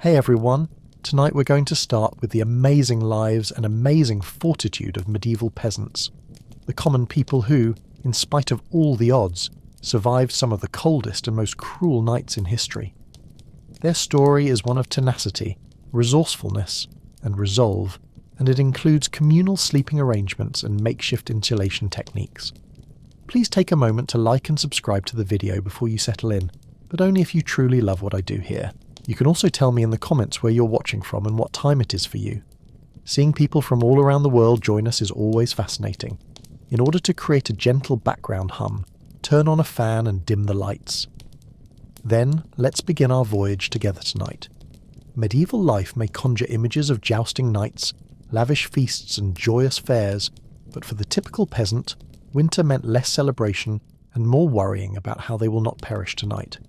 Hey everyone, tonight we're going to start with the amazing lives and amazing fortitude of medieval peasants, the common people who, in spite of all the odds, survived some of the coldest and most cruel nights in history. Their story is one of tenacity, resourcefulness, and resolve, and it includes communal sleeping arrangements and makeshift insulation techniques. Please take a moment to like and subscribe to the video before you settle in, but only if you truly love what I do here. You can also tell me in the comments where you're watching from and what time it is for you. Seeing people from all around the world join us is always fascinating. In order to create a gentle background hum, turn on a fan and dim the lights. Then, let's begin our voyage together tonight. Medieval life may conjure images of jousting knights, lavish feasts and joyous fairs, but for the typical peasant, winter meant less celebration and more worrying about how they will not perish tonight.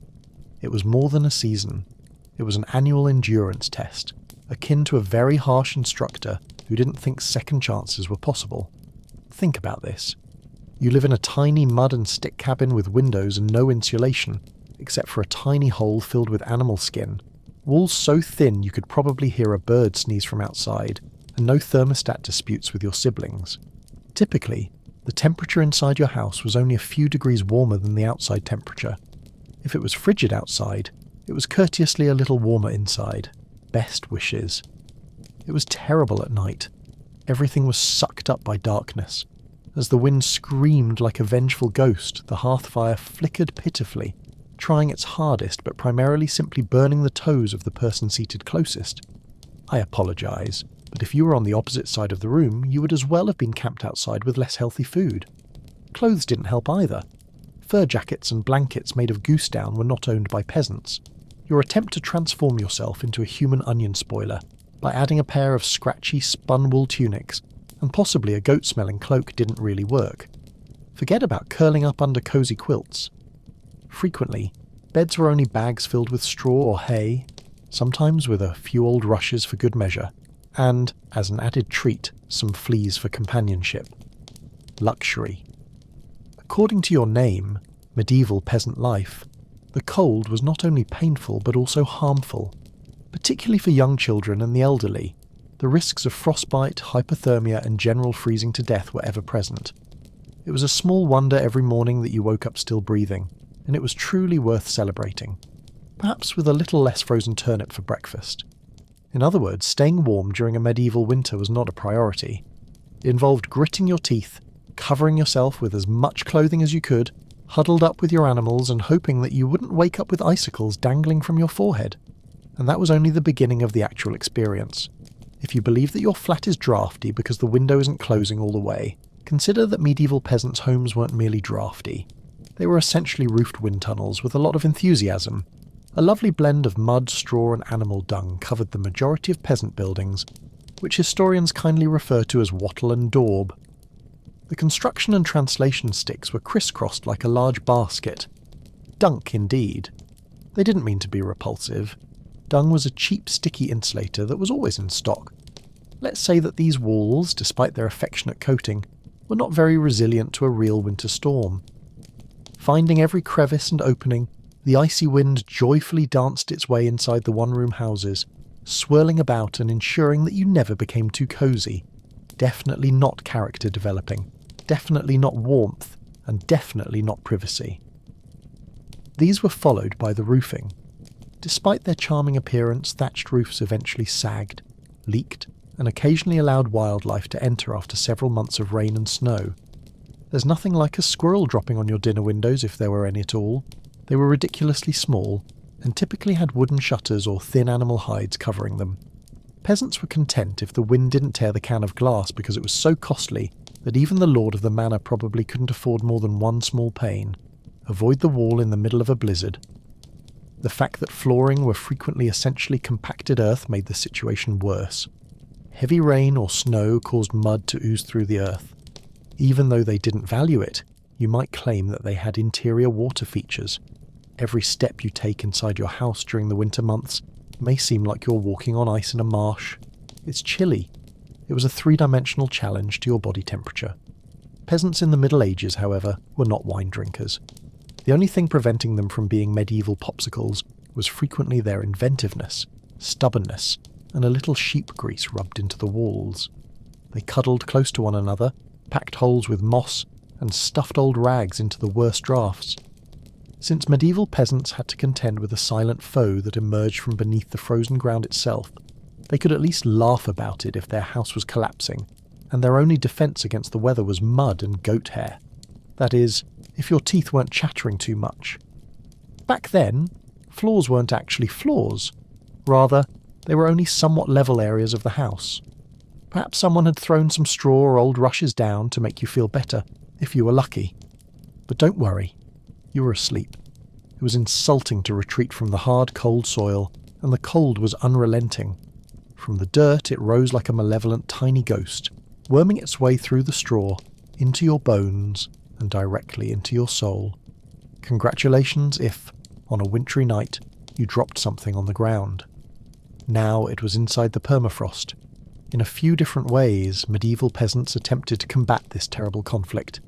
It was more than a season. It was an annual endurance test, akin to a very harsh instructor who didn't think second chances were possible. Think about this. You live in a tiny mud and stick cabin with windows and no insulation, except for a tiny hole filled with animal skin, walls so thin you could probably hear a bird sneeze from outside, and no thermostat disputes with your siblings. Typically, the temperature inside your house was only a few degrees warmer than the outside temperature. If it was frigid outside, it was courteously a little warmer inside. Best wishes. It was terrible at night. Everything was sucked up by darkness. As the wind screamed like a vengeful ghost, the hearth fire flickered pitifully, trying its hardest but primarily simply burning the toes of the person seated closest. I apologise, but if you were on the opposite side of the room, you would as well have been camped outside with less healthy food. Clothes didn't help either. Fur jackets and blankets made of goose down were not owned by peasants. Your attempt to transform yourself into a human onion spoiler by adding a pair of scratchy spun wool tunics and possibly a goat-smelling cloak didn't really work. Forget about curling up under cosy quilts. Frequently, beds were only bags filled with straw or hay, sometimes with a few old rushes for good measure, and, as an added treat, some fleas for companionship. Luxury. According to your name, medieval peasant life, the cold was not only painful but also harmful, particularly for young children and the elderly. The risks of frostbite, hypothermia and general freezing to death were ever present. It was a small wonder every morning that you woke up still breathing, and it was truly worth celebrating, perhaps with a little less frozen turnip for breakfast. In other words, staying warm during a medieval winter was not a priority. It involved gritting your teeth, covering yourself with as much clothing as you could, huddled up with your animals and hoping that you wouldn't wake up with icicles dangling from your forehead. And that was only the beginning of the actual experience. If you believe that your flat is drafty because the window isn't closing all the way, consider that medieval peasants' homes weren't merely drafty. They were essentially roofed wind tunnels with a lot of enthusiasm. A lovely blend of mud, straw and animal dung covered the majority of peasant buildings, which historians kindly refer to as wattle and daub. The construction and translation sticks were crisscrossed like a large basket. Dunk, indeed. They didn't mean to be repulsive. Dung was a cheap, sticky insulator that was always in stock. Let's say that these walls, despite their affectionate coating, were not very resilient to a real winter storm. Finding every crevice and opening, the icy wind joyfully danced its way inside the one-room houses, swirling about and ensuring that you never became too cosy. Definitely not character developing. Definitely not warmth, and definitely not privacy. These were followed by the roofing. Despite their charming appearance, thatched roofs eventually sagged, leaked, and occasionally allowed wildlife to enter after several months of rain and snow. There's nothing like a squirrel dropping on your dinner windows if there were any at all. They were ridiculously small, and typically had wooden shutters or thin animal hides covering them. Peasants were content if the wind didn't tear the can of glass because it was so costly that even the lord of the manor probably couldn't afford more than one small pane. Avoid the wall in the middle of a blizzard. The fact that flooring were frequently essentially compacted earth made the situation worse. Heavy rain or snow caused mud to ooze through the earth. Even though they didn't value it, you might claim that they had interior water features. Every step you take inside your house during the winter months may seem like you're walking on ice in a marsh. It's chilly. It was a three-dimensional challenge to your body temperature. Peasants in the Middle Ages, however, were not wine drinkers. The only thing preventing them from being medieval popsicles was frequently their inventiveness, stubbornness, and a little sheep grease rubbed into the walls. They cuddled close to one another, packed holes with moss, and stuffed old rags into the worst drafts. Since medieval peasants had to contend with a silent foe that emerged from beneath the frozen ground itself, they could at least laugh about it if their house was collapsing, and their only defence against the weather was mud and goat hair. That is, if your teeth weren't chattering too much. Back then, floors weren't actually floors. Rather, they were only somewhat level areas of the house. Perhaps someone had thrown some straw or old rushes down to make you feel better, if you were lucky. But don't worry, you were asleep. It was insulting to retreat from the hard, cold soil, and the cold was unrelenting. From the dirt it rose like a malevolent tiny ghost, worming its way through the straw, into your bones, and directly into your soul. Congratulations if, on a wintry night, you dropped something on the ground. Now it was inside the permafrost. In a few different ways, medieval peasants attempted to combat this terrible conflict.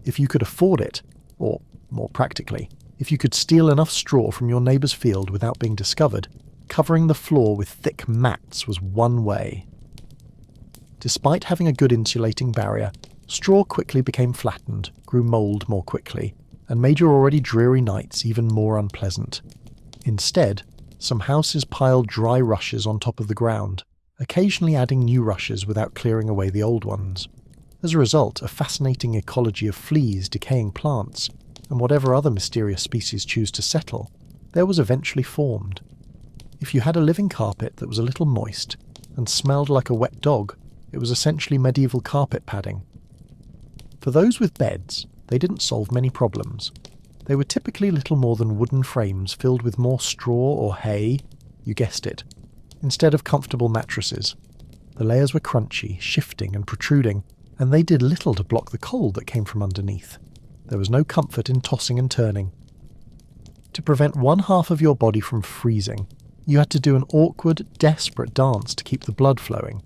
If you could afford it, or, more practically, if you could steal enough straw from your neighbour's field without being discovered, covering the floor with thick mats was one way. Despite having a good insulating barrier, straw quickly became flattened, grew mould more quickly, and made your already dreary nights even more unpleasant. Instead, some houses piled dry rushes on top of the ground, occasionally adding new rushes without clearing away the old ones. As a result, a fascinating ecology of fleas, decaying plants, and whatever other mysterious species choose to settle, there was eventually formed. If you had a living carpet that was a little moist and smelled like a wet dog, it was essentially medieval carpet padding. For those with beds, they didn't solve many problems. They were typically little more than wooden frames filled with more straw or hay, you guessed it, instead of comfortable mattresses. The layers were crunchy, shifting and protruding, and they did little to block the cold that came from underneath. There was no comfort in tossing and turning. To prevent one half of your body from freezing, you had to do an awkward, desperate dance to keep the blood flowing.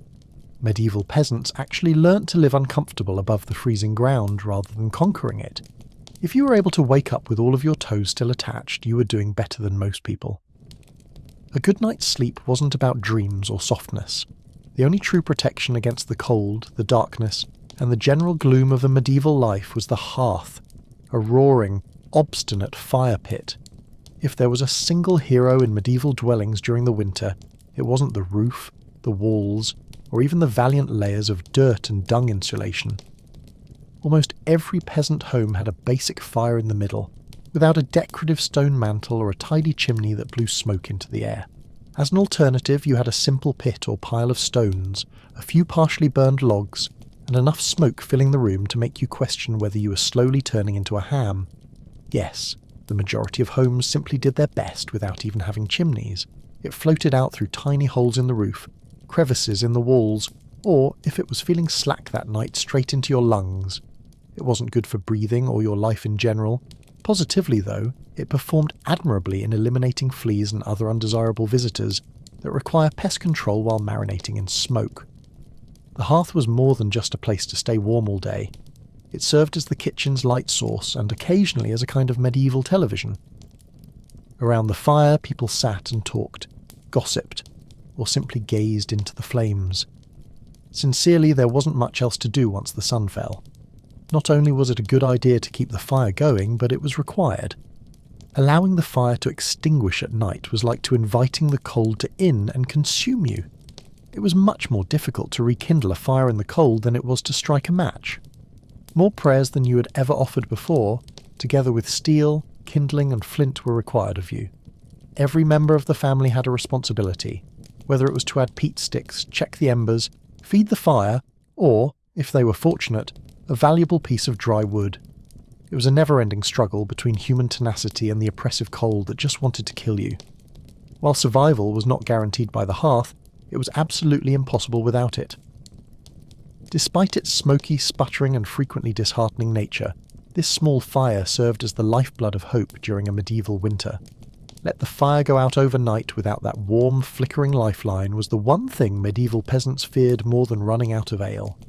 Medieval peasants actually learnt to live uncomfortable above the freezing ground rather than conquering it. If you were able to wake up with all of your toes still attached, you were doing better than most people. A good night's sleep wasn't about dreams or softness. The only true protection against the cold, the darkness, and the general gloom of a medieval life was the hearth, a roaring, obstinate fire pit. If there was a single hero in medieval dwellings during the winter, it wasn't the roof, the walls, or even the valiant layers of dirt and dung insulation. Almost every peasant home had a basic fire in the middle, without a decorative stone mantel or a tidy chimney that blew smoke into the air. As an alternative, you had a simple pit or pile of stones, a few partially burned logs, and enough smoke filling the room to make you question whether you were slowly turning into a ham. Yes, the majority of homes simply did their best without even having chimneys. It floated out through tiny holes in the roof, crevices in the walls, or, if it was feeling slack that night, straight into your lungs. It wasn't good for breathing or your life in general. Positively, though, it performed admirably in eliminating fleas and other undesirable visitors that require pest control while marinating in smoke. The hearth was more than just a place to stay warm all day. It served as the kitchen's light source and occasionally as a kind of medieval television. Around the fire, people sat and talked, gossiped, or simply gazed into the flames. Sincerely, there wasn't much else to do once the sun fell. Not only was it a good idea to keep the fire going, but it was required. Allowing the fire to extinguish at night was like to inviting the cold to in and consume you. It was much more difficult to rekindle a fire in the cold than it was to strike a match. More prayers than you had ever offered before, together with steel, kindling and flint were required of you. Every member of the family had a responsibility, whether it was to add peat sticks, check the embers, feed the fire, or, if they were fortunate, a valuable piece of dry wood. It was a never-ending struggle between human tenacity and the oppressive cold that just wanted to kill you. While survival was not guaranteed by the hearth, it was absolutely impossible without it. Despite its smoky, sputtering and frequently disheartening nature, this small fire served as the lifeblood of hope during a medieval winter. Let the fire go out overnight without that warm, flickering lifeline was the one thing medieval peasants feared more than running out of ale.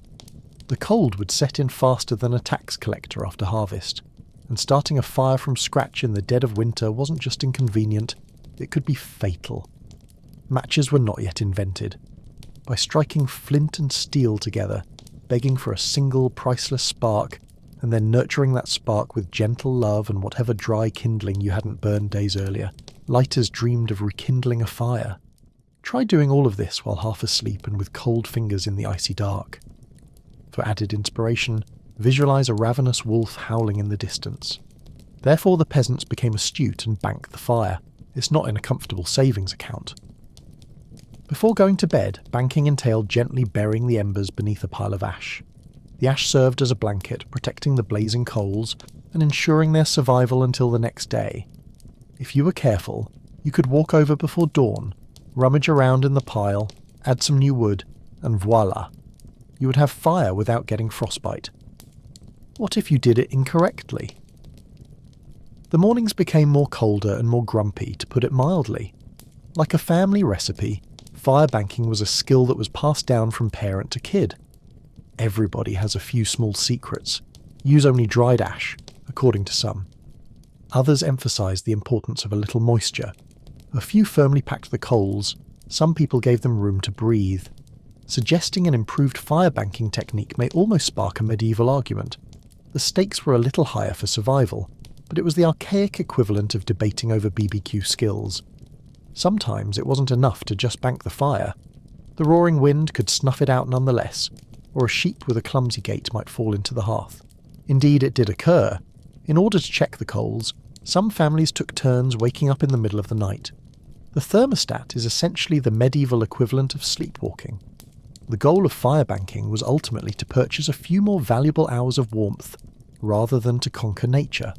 The cold would set in faster than a tax collector after harvest, and starting a fire from scratch in the dead of winter wasn't just inconvenient, it could be fatal. matches were not yet invented. By striking flint and steel together, begging for a single priceless spark, and then nurturing that spark with gentle love and whatever dry kindling you hadn't burned days earlier, lighters dreamed of rekindling a fire. Try doing all of this while half asleep and with cold fingers in the icy dark. For added inspiration, visualize a ravenous wolf howling in the distance. Therefore the peasants became astute and banked the fire. It's not in a comfortable savings account. Before going to bed, banking entailed gently burying the embers beneath a pile of ash. The ash served as a blanket, protecting the blazing coals and ensuring their survival until the next day. If you were careful, you could walk over before dawn, rummage around in the pile, add some new wood, and voila! You would have fire without getting frostbite. What if you did it incorrectly? The mornings became more colder and more grumpy, to put it mildly. Like a family recipe, fire banking was a skill that was passed down from parent to kid. Everybody has a few small secrets. Use only dried ash, according to some. Others emphasised the importance of a little moisture. A few firmly packed the coals, some people gave them room to breathe. Suggesting an improved fire banking technique may almost spark a medieval argument. The stakes were a little higher for survival, but it was the archaic equivalent of debating over BBQ skills. Sometimes it wasn't enough to just bank the fire. The roaring wind could snuff it out nonetheless, or a sheep with a clumsy gait might fall into the hearth. Indeed, it did occur. In order to check the coals, some families took turns waking up in the middle of the night. The thermostat is essentially the medieval equivalent of sleepwalking. The goal of fire banking was ultimately to purchase a few more valuable hours of warmth, rather than to conquer nature.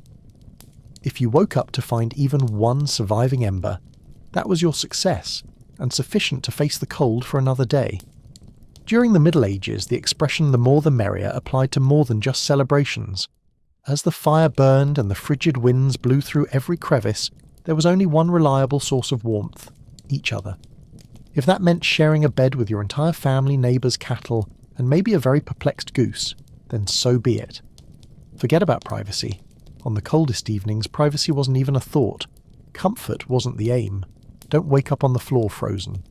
If you woke up to find even one surviving ember, that was your success, and sufficient to face the cold for another day. During the Middle Ages, the expression "the more the merrier" applied to more than just celebrations. As the fire burned and the frigid winds blew through every crevice, there was only one reliable source of warmth: each other. If that meant sharing a bed with your entire family, neighbours, cattle, and maybe a very perplexed goose, then so be it. Forget about privacy. On the coldest evenings, privacy wasn't even a thought. Comfort wasn't the aim. Don't wake up on the floor frozen.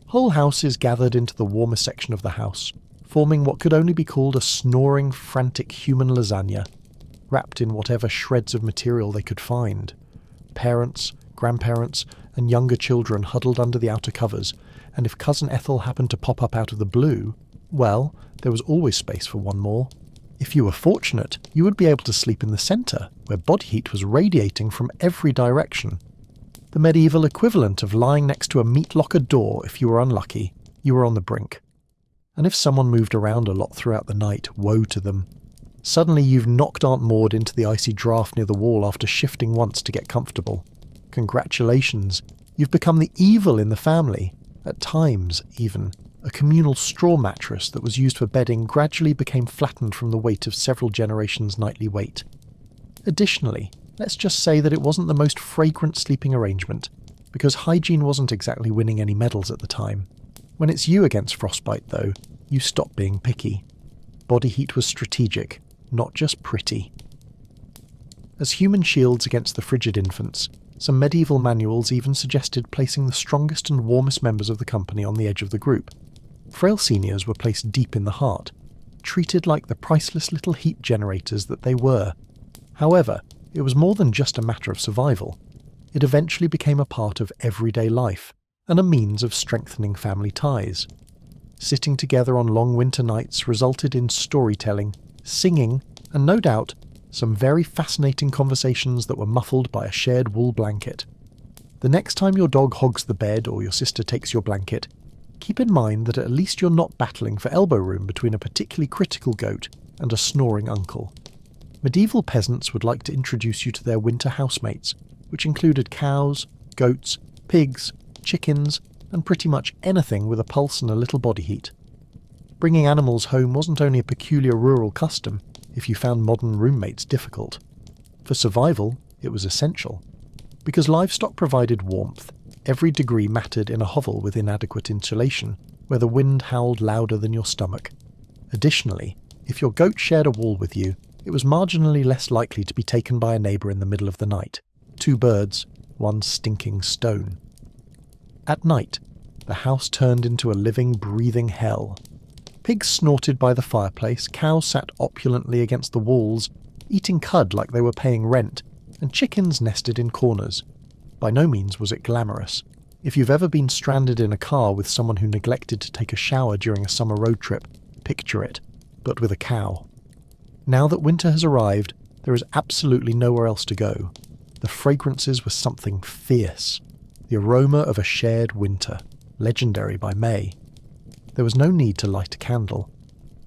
Whole houses gathered into the warmer section of the house, forming what could only be called a snoring, frantic human lasagna, wrapped in whatever shreds of material they could find. Parents, grandparents, and younger children huddled under the outer covers, and if Cousin Ethel happened to pop up out of the blue, well, there was always space for one more. If you were fortunate, you would be able to sleep in the centre, where body heat was radiating from every direction. The medieval equivalent of lying next to a meat locker door. If you were unlucky, you were on the brink. And if someone moved around a lot throughout the night, woe to them. Suddenly you've knocked Aunt Maud into the icy draught near the wall after shifting once to get comfortable. Congratulations, you've become the evil in the family. At times, even, a communal straw mattress that was used for bedding gradually became flattened from the weight of several generations' nightly weight. Additionally, let's just say that it wasn't the most fragrant sleeping arrangement, because hygiene wasn't exactly winning any medals at the time. When it's you against frostbite, though, you stop being picky. Body heat was strategic, not just pretty. As human shields against the frigid infants, some medieval manuals even suggested placing the strongest and warmest members of the company on the edge of the group. Frail seniors were placed deep in the heart, treated like the priceless little heat generators that they were. However, it was more than just a matter of survival. It eventually became a part of everyday life, and a means of strengthening family ties. Sitting together on long winter nights resulted in storytelling, singing, and no doubt, some very fascinating conversations that were muffled by a shared wool blanket. The next time your dog hogs the bed or your sister takes your blanket, keep in mind that at least you're not battling for elbow room between a particularly critical goat and a snoring uncle. Medieval peasants would like to introduce you to their winter housemates, which included cows, goats, pigs, chickens, and pretty much anything with a pulse and a little body heat. Bringing animals home wasn't only a peculiar rural custom if you found modern roommates difficult. For survival, it was essential. Because livestock provided warmth, every degree mattered in a hovel with inadequate insulation, where the wind howled louder than your stomach. Additionally, if your goat shared a wall with you, it was marginally less likely to be taken by a neighbour in the middle of the night. 2 birds, 1 stinking stone. At night, the house turned into a living, breathing hell. Pigs snorted by the fireplace, cows sat opulently against the walls, eating cud like they were paying rent, and chickens nested in corners. By no means was it glamorous. If you've ever been stranded in a car with someone who neglected to take a shower during a summer road trip, picture it, but with a cow. Now that winter has arrived, there is absolutely nowhere else to go. The fragrances were something fierce. The aroma of a shared winter, legendary by May. There was no need to light a candle.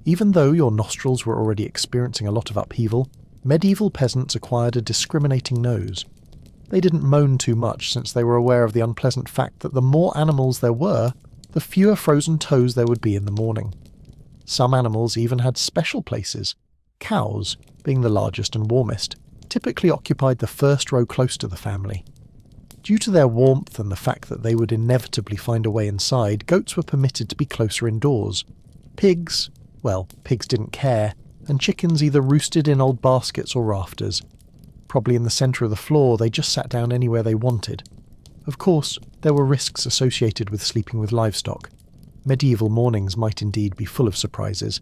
Even though your nostrils were already experiencing a lot of upheaval, medieval peasants acquired a discriminating nose. They didn't moan too much since they were aware of the unpleasant fact that the more animals there were, the fewer frozen toes there would be in the morning. Some animals even had special places. Cows, being the largest and warmest, typically occupied the first row close to the family. Due to their warmth and the fact that they would inevitably find a way inside, goats were permitted to be closer indoors. Pigs didn't care, and chickens either roosted in old baskets or rafters. Probably in the centre of the floor, they just sat down anywhere they wanted. Of course, there were risks associated with sleeping with livestock. Medieval mornings might indeed be full of surprises.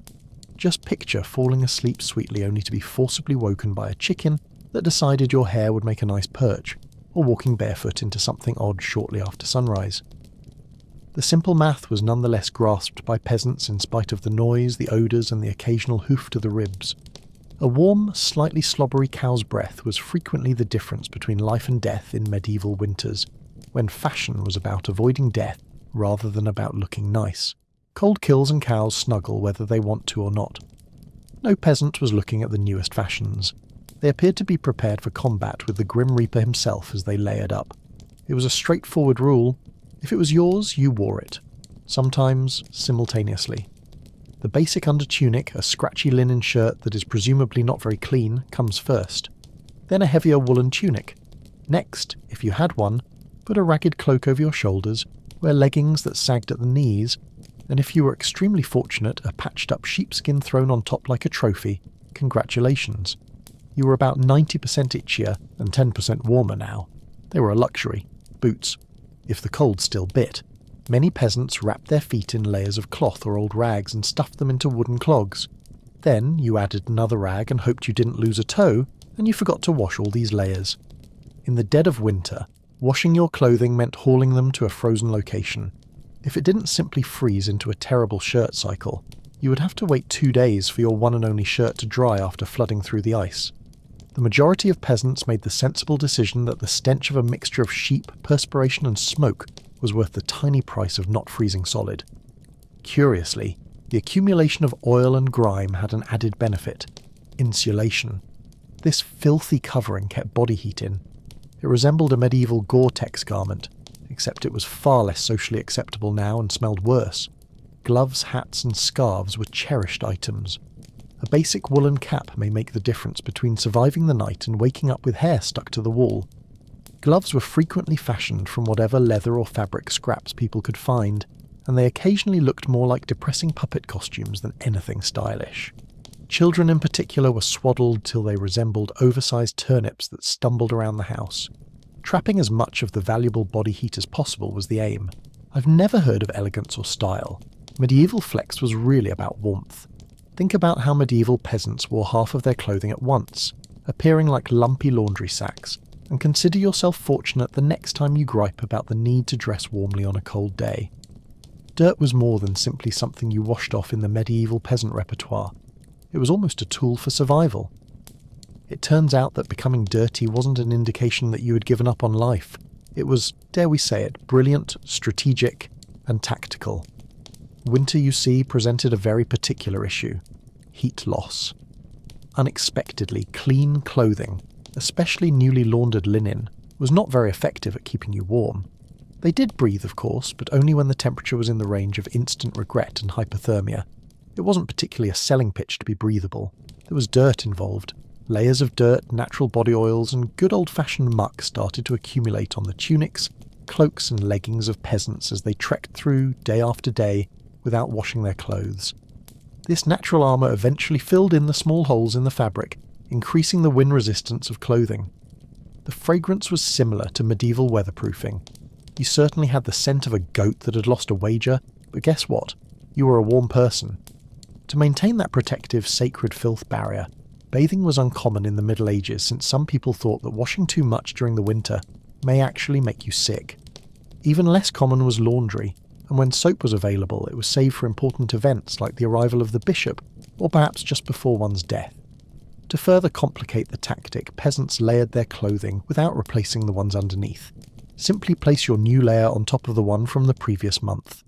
Just picture falling asleep sweetly only to be forcibly woken by a chicken that decided your hair would make a nice perch, or walking barefoot into something odd shortly after sunrise. The simple math was nonetheless grasped by peasants in spite of the noise, the odours and the occasional hoof to the ribs. A warm, slightly slobbery cow's breath was frequently the difference between life and death in medieval winters, when fashion was about avoiding death rather than about looking nice. Cold kills and cows snuggle whether they want to or not. No peasant was looking at the newest fashions. They appeared to be prepared for combat with the Grim Reaper himself as they layered up. It was a straightforward rule. If it was yours, you wore it. Sometimes simultaneously. The basic undertunic, a scratchy linen shirt that is presumably not very clean, comes first. Then a heavier woolen tunic. Next, if you had one, put a ragged cloak over your shoulders, wear leggings that sagged at the knees, and if you were extremely fortunate, a patched-up sheepskin thrown on top like a trophy. Congratulations. You were about 90% itchier and 10% warmer now. They were a luxury. Boots. If the cold still bit. Many peasants wrapped their feet in layers of cloth or old rags and stuffed them into wooden clogs. Then you added another rag and hoped you didn't lose a toe, and you forgot to wash all these layers. In the dead of winter, washing your clothing meant hauling them to a frozen location. If it didn't simply freeze into a terrible shirt cycle, you would have to wait 2 days for your one and only shirt to dry after flooding through the ice. The majority of peasants made the sensible decision that the stench of a mixture of sheep, perspiration and smoke was worth the tiny price of not freezing solid. Curiously, the accumulation of oil and grime had an added benefit: insulation. This filthy covering kept body heat in. It resembled a medieval Gore-Tex garment, except it was far less socially acceptable now and smelled worse. Gloves, hats and scarves were cherished items. A basic woolen cap may make the difference between surviving the night and waking up with hair stuck to the wall. Gloves were frequently fashioned from whatever leather or fabric scraps people could find, and they occasionally looked more like depressing puppet costumes than anything stylish. Children in particular were swaddled till they resembled oversized turnips that stumbled around the house. Trapping as much of the valuable body heat as possible was the aim. I've never heard of elegance or style. Medieval flex was really about warmth. Think about how medieval peasants wore half of their clothing at once, appearing like lumpy laundry sacks, and consider yourself fortunate the next time you gripe about the need to dress warmly on a cold day. Dirt was more than simply something you washed off in the medieval peasant repertoire. It was almost a tool for survival. It turns out that becoming dirty wasn't an indication that you had given up on life. It was, dare we say it, brilliant, strategic, and tactical. Winter, you see, presented a very particular issue: heat loss. Unexpectedly, clean clothing, especially newly laundered linen, was not very effective at keeping you warm. They did breathe, of course, but only when the temperature was in the range of instant regret and hypothermia. It wasn't particularly a selling pitch to be breathable. There was dirt involved. Layers of dirt, natural body oils, and good old-fashioned muck started to accumulate on the tunics, cloaks and leggings of peasants as they trekked through, day after day, without washing their clothes. This natural armour eventually filled in the small holes in the fabric, increasing the wind resistance of clothing. The fragrance was similar to medieval weatherproofing. You certainly had the scent of a goat that had lost a wager, but guess what? You were a warm person. To maintain that protective, sacred filth barrier, bathing was uncommon in the Middle Ages since some people thought that washing too much during the winter may actually make you sick. Even less common was laundry, and when soap was available it was saved for important events like the arrival of the bishop, or perhaps just before one's death. To further complicate the tactic, peasants layered their clothing without replacing the ones underneath. Simply place your new layer on top of the one from the previous month.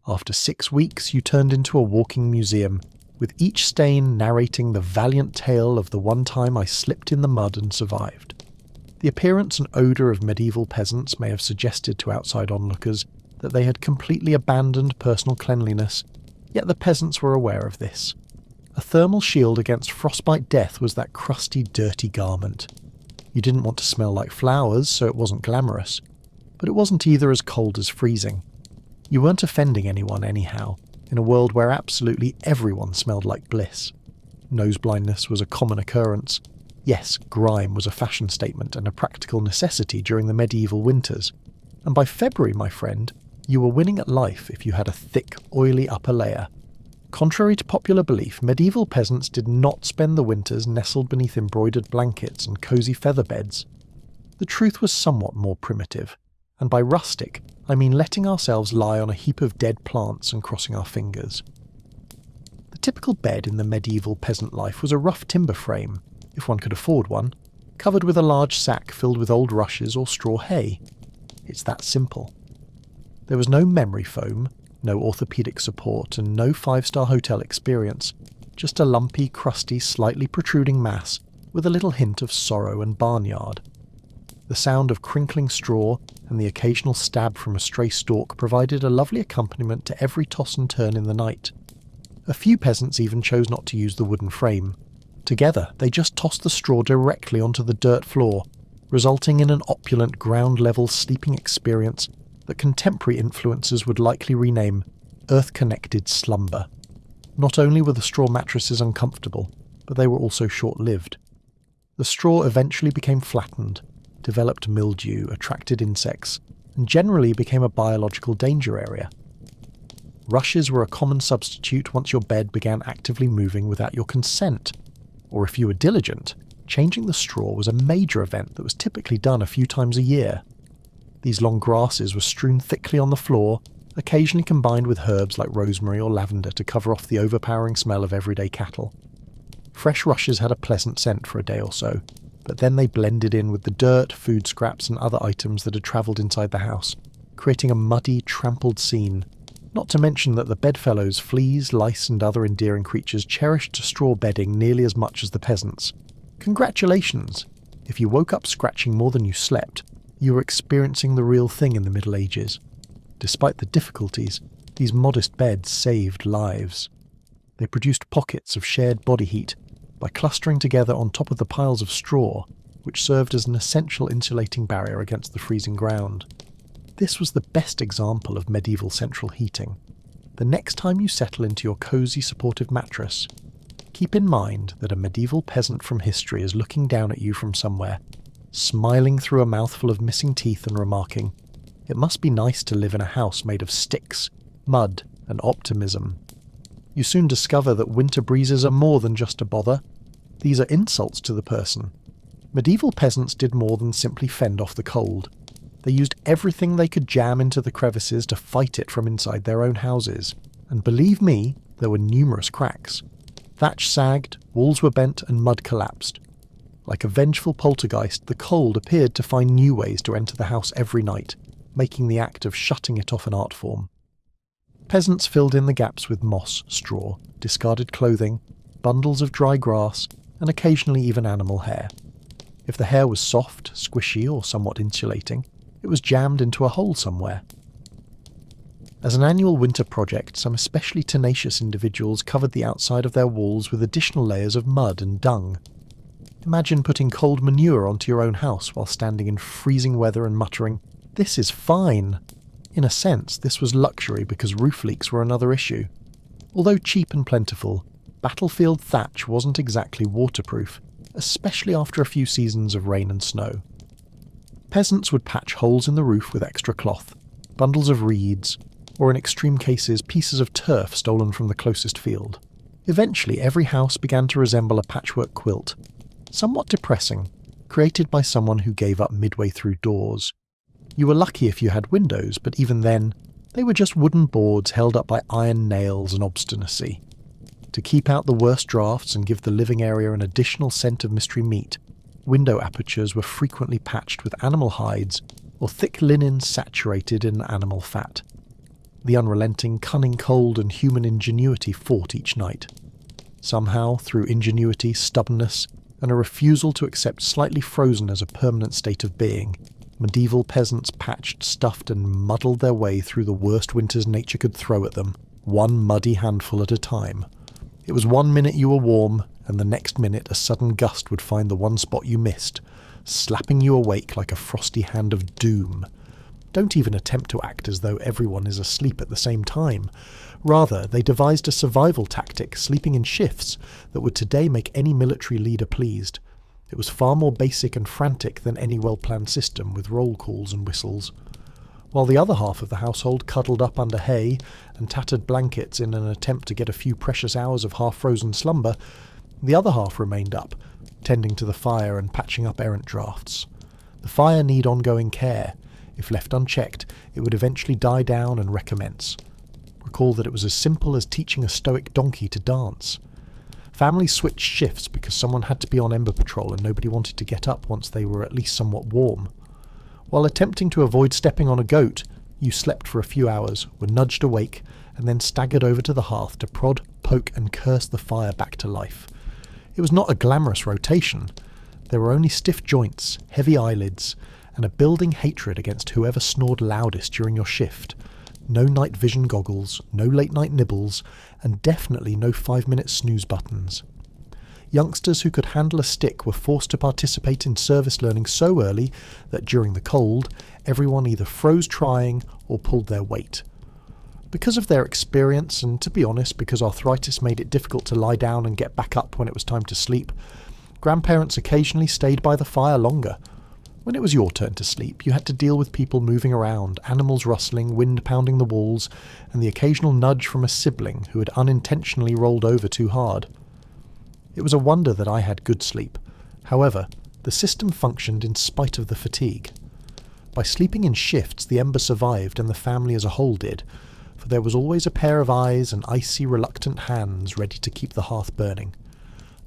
After 6 weeks, you turned into a walking museum, with each stain narrating the valiant tale of the one time I slipped in the mud and survived. The appearance and odour of medieval peasants may have suggested to outside onlookers that they had completely abandoned personal cleanliness, yet the peasants were aware of this. A thermal shield against frostbite death was that crusty, dirty garment. You didn't want to smell like flowers, so it wasn't glamorous, but it wasn't either as cold as freezing. You weren't offending anyone anyhow, in a world where absolutely everyone smelled like bliss. Nose blindness was a common occurrence. Yes, grime was a fashion statement and a practical necessity during the medieval winters. And by February, my friend, you were winning at life if you had a thick, oily upper layer. Contrary to popular belief, medieval peasants did not spend the winters nestled beneath embroidered blankets and cosy feather beds. The truth was somewhat more primitive, and by rustic, I mean letting ourselves lie on a heap of dead plants and crossing our fingers. The typical bed in the medieval peasant life was a rough timber frame, if one could afford one, covered with a large sack filled with old rushes or straw hay. It's that simple. There was no memory foam, no orthopaedic support, and no 5-star hotel experience, just a lumpy, crusty, slightly protruding mass with a little hint of sorrow and barnyard. The sound of crinkling straw and the occasional stab from a stray stalk provided a lovely accompaniment to every toss and turn in the night. A few peasants even chose not to use the wooden frame. Together, they just tossed the straw directly onto the dirt floor, resulting in an opulent ground-level sleeping experience that contemporary influencers would likely rename Earth-Connected Slumber. Not only were the straw mattresses uncomfortable, but they were also short-lived. The straw eventually became flattened, developed mildew, attracted insects, and generally became a biological danger area. Rushes were a common substitute once your bed began actively moving without your consent, or if you were diligent, changing the straw was a major event that was typically done a few times a year. These long grasses were strewn thickly on the floor, occasionally combined with herbs like rosemary or lavender to cover off the overpowering smell of everyday cattle. Fresh rushes had a pleasant scent for a day or so, but then they blended in with the dirt, food scraps and other items that had travelled inside the house, creating a muddy, trampled scene. Not to mention that the bedfellows, fleas, lice and other endearing creatures cherished straw bedding nearly as much as the peasants. Congratulations! If you woke up scratching more than you slept, you were experiencing the real thing in the Middle Ages. Despite the difficulties, these modest beds saved lives. They produced pockets of shared body heat by clustering together on top of the piles of straw, which served as an essential insulating barrier against the freezing ground. This was the best example of medieval central heating. The next time you settle into your cosy, supportive mattress, keep in mind that a medieval peasant from history is looking down at you from somewhere, smiling through a mouthful of missing teeth and remarking, "It must be nice to live in a house made of sticks, mud, and optimism." You soon discover that winter breezes are more than just a bother. These are insults to the person. Medieval peasants did more than simply fend off the cold. They used everything they could jam into the crevices to fight it from inside their own houses. And believe me, there were numerous cracks. Thatch sagged, walls were bent, and mud collapsed. Like a vengeful poltergeist, the cold appeared to find new ways to enter the house every night, making the act of shutting it off an art form. Peasants filled in the gaps with moss, straw, discarded clothing, bundles of dry grass, and occasionally even animal hair. If the hair was soft, squishy, or somewhat insulating, it was jammed into a hole somewhere. As an annual winter project, some especially tenacious individuals covered the outside of their walls with additional layers of mud and dung. Imagine putting cold manure onto your own house while standing in freezing weather and muttering, "This is fine." In a sense, this was luxury because roof leaks were another issue. Although cheap and plentiful, battlefield thatch wasn't exactly waterproof, especially after a few seasons of rain and snow. Peasants would patch holes in the roof with extra cloth, bundles of reeds, or in extreme cases pieces of turf stolen from the closest field. Eventually every house began to resemble a patchwork quilt, somewhat depressing, created by someone who gave up midway through doors. You were lucky if you had windows, but even then, they were just wooden boards held up by iron nails and obstinacy. To keep out the worst drafts and give the living area an additional scent of mystery meat, window apertures were frequently patched with animal hides or thick linen saturated in animal fat. The unrelenting, cunning cold and human ingenuity fought each night. Somehow, through ingenuity, stubbornness, and a refusal to accept slightly frozen as a permanent state of being, medieval peasants patched, stuffed, and muddled their way through the worst winters nature could throw at them, one muddy handful at a time. It was 1 minute you were warm, and the next minute a sudden gust would find the one spot you missed, slapping you awake like a frosty hand of doom. Don't even attempt to act as though everyone is asleep at the same time. Rather, they devised a survival tactic, sleeping in shifts, that would today make any military leader pleased. It was far more basic and frantic than any well-planned system with roll calls and whistles. While the other half of the household cuddled up under hay and tattered blankets in an attempt to get a few precious hours of half-frozen slumber, the other half remained up, tending to the fire and patching up errant drafts. The fire need ongoing care. If left unchecked, it would eventually die down and recommence. Recall that it was as simple as teaching a stoic donkey to dance. Families switched shifts because someone had to be on ember patrol and nobody wanted to get up once they were at least somewhat warm. While attempting to avoid stepping on a goat, you slept for a few hours, were nudged awake, and then staggered over to the hearth to prod, poke, and curse the fire back to life. It was not a glamorous rotation. There were only stiff joints, heavy eyelids, and a building hatred against whoever snored loudest during your shift. No night vision goggles, no late-night nibbles, and definitely no 5-minute snooze buttons. Youngsters who could handle a stick were forced to participate in service learning so early that during the cold, everyone either froze trying or pulled their weight. Because of their experience, and to be honest, because arthritis made it difficult to lie down and get back up when it was time to sleep, grandparents occasionally stayed by the fire longer. When it was your turn to sleep, you had to deal with people moving around, animals rustling, wind pounding the walls, and the occasional nudge from a sibling who had unintentionally rolled over too hard. It was a wonder that I had good sleep. However, the system functioned in spite of the fatigue. By sleeping in shifts, the ember survived and the family as a whole did, for there was always a pair of eyes and icy, reluctant hands ready to keep the hearth burning.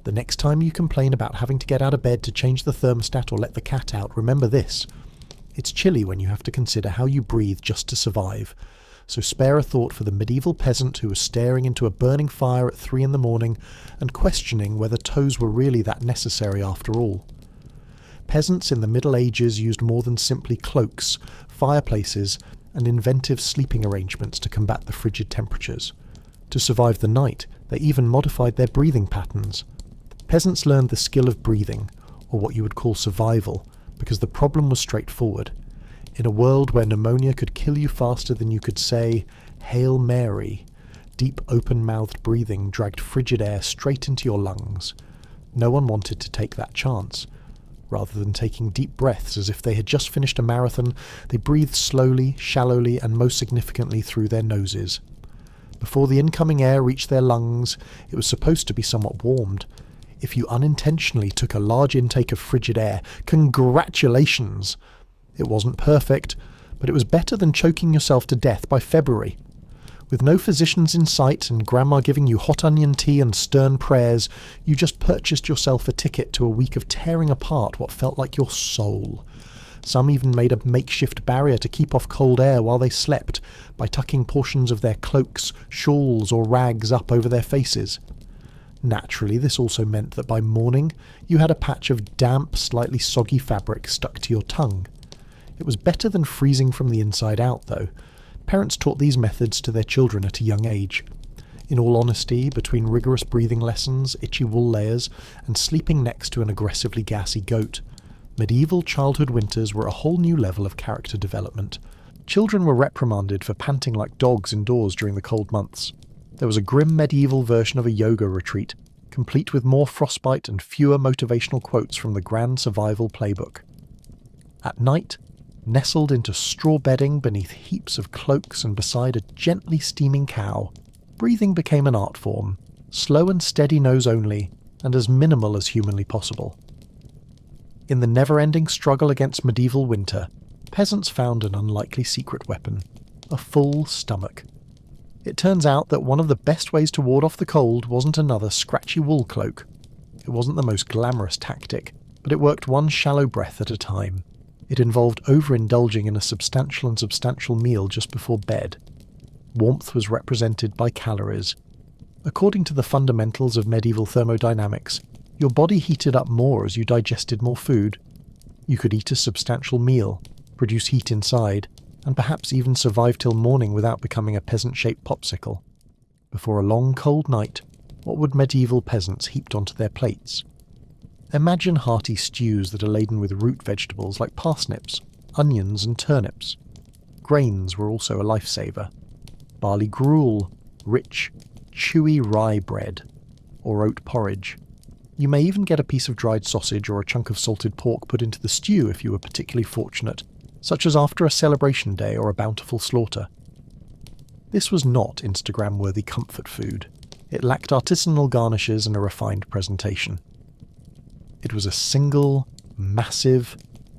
The next time you complain about having to get out of bed to change the thermostat or let the cat out, remember this. It's chilly when you have to consider how you breathe just to survive, so spare a thought for the medieval peasant who was staring into a burning fire at 3 a.m. and questioning whether toes were really that necessary after all. Peasants in the Middle Ages used more than simply cloaks, fireplaces, and inventive sleeping arrangements to combat the frigid temperatures. To survive the night, they even modified their breathing patterns. Peasants learned the skill of breathing, or what you would call survival, because the problem was straightforward. In a world where pneumonia could kill you faster than you could say, "Hail Mary," deep open-mouthed breathing dragged frigid air straight into your lungs. No one wanted to take that chance. Rather than taking deep breaths as if they had just finished a marathon, they breathed slowly, shallowly, and most significantly through their noses. Before the incoming air reached their lungs, it was supposed to be somewhat warmed. If you unintentionally took a large intake of frigid air, congratulations! It wasn't perfect, but it was better than choking yourself to death by February. With no physicians in sight and grandma giving you hot onion tea and stern prayers, you just purchased yourself a ticket to a week of tearing apart what felt like your soul. Some even made a makeshift barrier to keep off cold air while they slept, by tucking portions of their cloaks, shawls, or rags up over their faces. Naturally, this also meant that by morning you had a patch of damp, slightly soggy fabric stuck to your tongue. It was better than freezing from the inside out, though. Parents taught these methods to their children at a young age. In all honesty, between rigorous breathing lessons, itchy wool layers, and sleeping next to an aggressively gassy goat, medieval childhood winters were a whole new level of character development. Children were reprimanded for panting like dogs indoors during the cold months. There was a grim medieval version of a yoga retreat, complete with more frostbite and fewer motivational quotes from the Grand Survival Playbook. At night, nestled into straw bedding beneath heaps of cloaks and beside a gently steaming cow, breathing became an art form, slow and steady nose only, and as minimal as humanly possible. In the never-ending struggle against medieval winter, peasants found an unlikely secret weapon: a full stomach. It turns out that one of the best ways to ward off the cold wasn't another scratchy wool cloak. It wasn't the most glamorous tactic, but it worked one shallow breath at a time. It involved overindulging in a substantial meal just before bed. Warmth was represented by calories. According to the fundamentals of medieval thermodynamics, your body heated up more as you digested more food. You could eat a substantial meal, produce heat inside, and perhaps even survive till morning without becoming a peasant-shaped popsicle. Before a long cold night, what would medieval peasants heaped onto their plates? Imagine hearty stews that are laden with root vegetables like parsnips, onions and turnips. Grains were also a lifesaver. Barley gruel, rich, chewy rye bread, or oat porridge. You may even get a piece of dried sausage or a chunk of salted pork put into the stew if you were particularly fortunate, such as after a celebration day or a bountiful slaughter. This was not Instagram-worthy comfort food. It lacked artisanal garnishes and a refined presentation. It was a single, massive,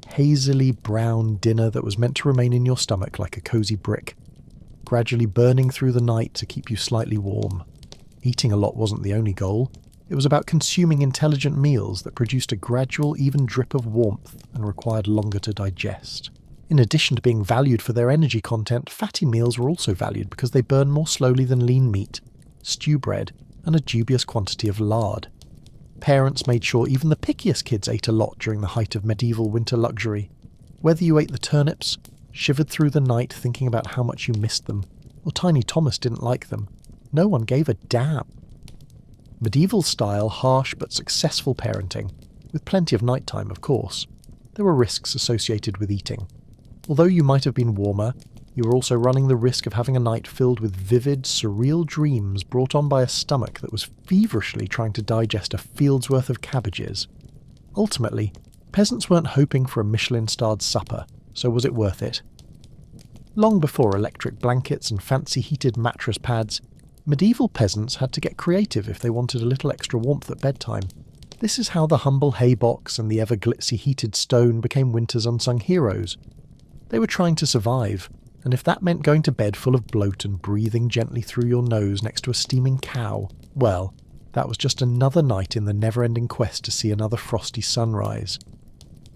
hazily brown dinner that was meant to remain in your stomach like a cosy brick, gradually burning through the night to keep you slightly warm. Eating a lot wasn't the only goal. It was about consuming intelligent meals that produced a gradual, even drip of warmth and required longer to digest. In addition to being valued for their energy content, fatty meals were also valued because they burn more slowly than lean meat, stew bread, and a dubious quantity of lard. Parents made sure even the pickiest kids ate a lot during the height of medieval winter luxury. Whether you ate the turnips, shivered through the night thinking about how much you missed them, or Tiny Thomas didn't like them, no one gave a damn. Medieval-style, harsh but successful parenting, with plenty of nighttime, of course. There were risks associated with eating. Although you might have been warmer, you were also running the risk of having a night filled with vivid, surreal dreams brought on by a stomach that was feverishly trying to digest a field's worth of cabbages. Ultimately, peasants weren't hoping for a Michelin-starred supper, so was it worth it? Long before electric blankets and fancy heated mattress pads, medieval peasants had to get creative if they wanted a little extra warmth at bedtime. This is how the humble hay box and the ever-glitzy heated stone became winter's unsung heroes. They were trying to survive, and if that meant going to bed full of bloat and breathing gently through your nose next to a steaming cow, well, that was just another night in the never-ending quest to see another frosty sunrise.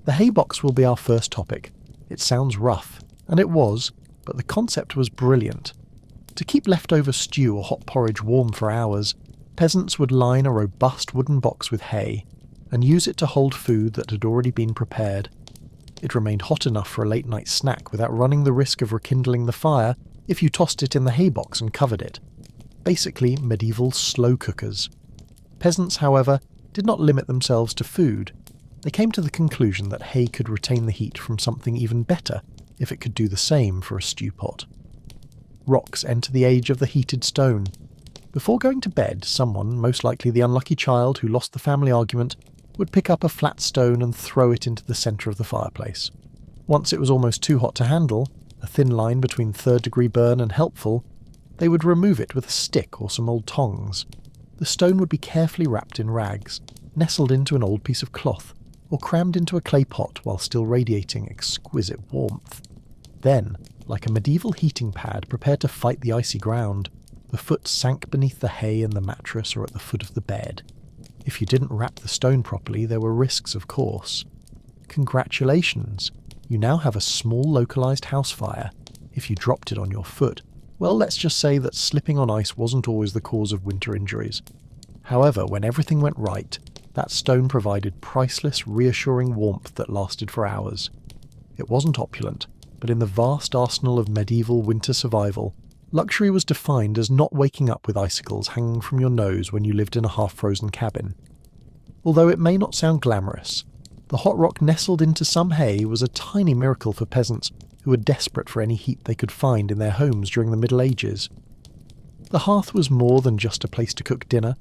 The hay box will be our first topic. It sounds rough, and it was, but the concept was brilliant. To keep leftover stew or hot porridge warm for hours, peasants would line a robust wooden box with hay, and use it to hold food that had already been prepared. It remained hot enough for a late-night snack without running the risk of rekindling the fire if you tossed it in the hay box and covered it. Basically, medieval slow cookers. Peasants, however, did not limit themselves to food. They came to the conclusion that hay could retain the heat from something even better if it could do the same for a stew pot. Rocks enter the age of the heated stone. Before going to bed, someone, most likely the unlucky child who lost the family argument, would pick up a flat stone and throw it into the centre of the fireplace. Once it was almost too hot to handle, a thin line between third-degree burn and helpful, they would remove it with a stick or some old tongs. The stone would be carefully wrapped in rags, nestled into an old piece of cloth, or crammed into a clay pot while still radiating exquisite warmth. Then, like a medieval heating pad prepared to fight the icy ground, the foot sank beneath the hay and the mattress or at the foot of the bed. If you didn't wrap the stone properly, there were risks, of course. Congratulations! You now have a small localized house fire. If you dropped it on your foot, well, let's just say that slipping on ice wasn't always the cause of winter injuries. However, when everything went right, that stone provided priceless, reassuring warmth that lasted for hours. It wasn't opulent, but in the vast arsenal of medieval winter survival, luxury was defined as not waking up with icicles hanging from your nose when you lived in a half-frozen cabin. Although it may not sound glamorous, the hot rock nestled into some hay was a tiny miracle for peasants who were desperate for any heat they could find in their homes during the Middle Ages. The hearth was more than just a place to cook dinner.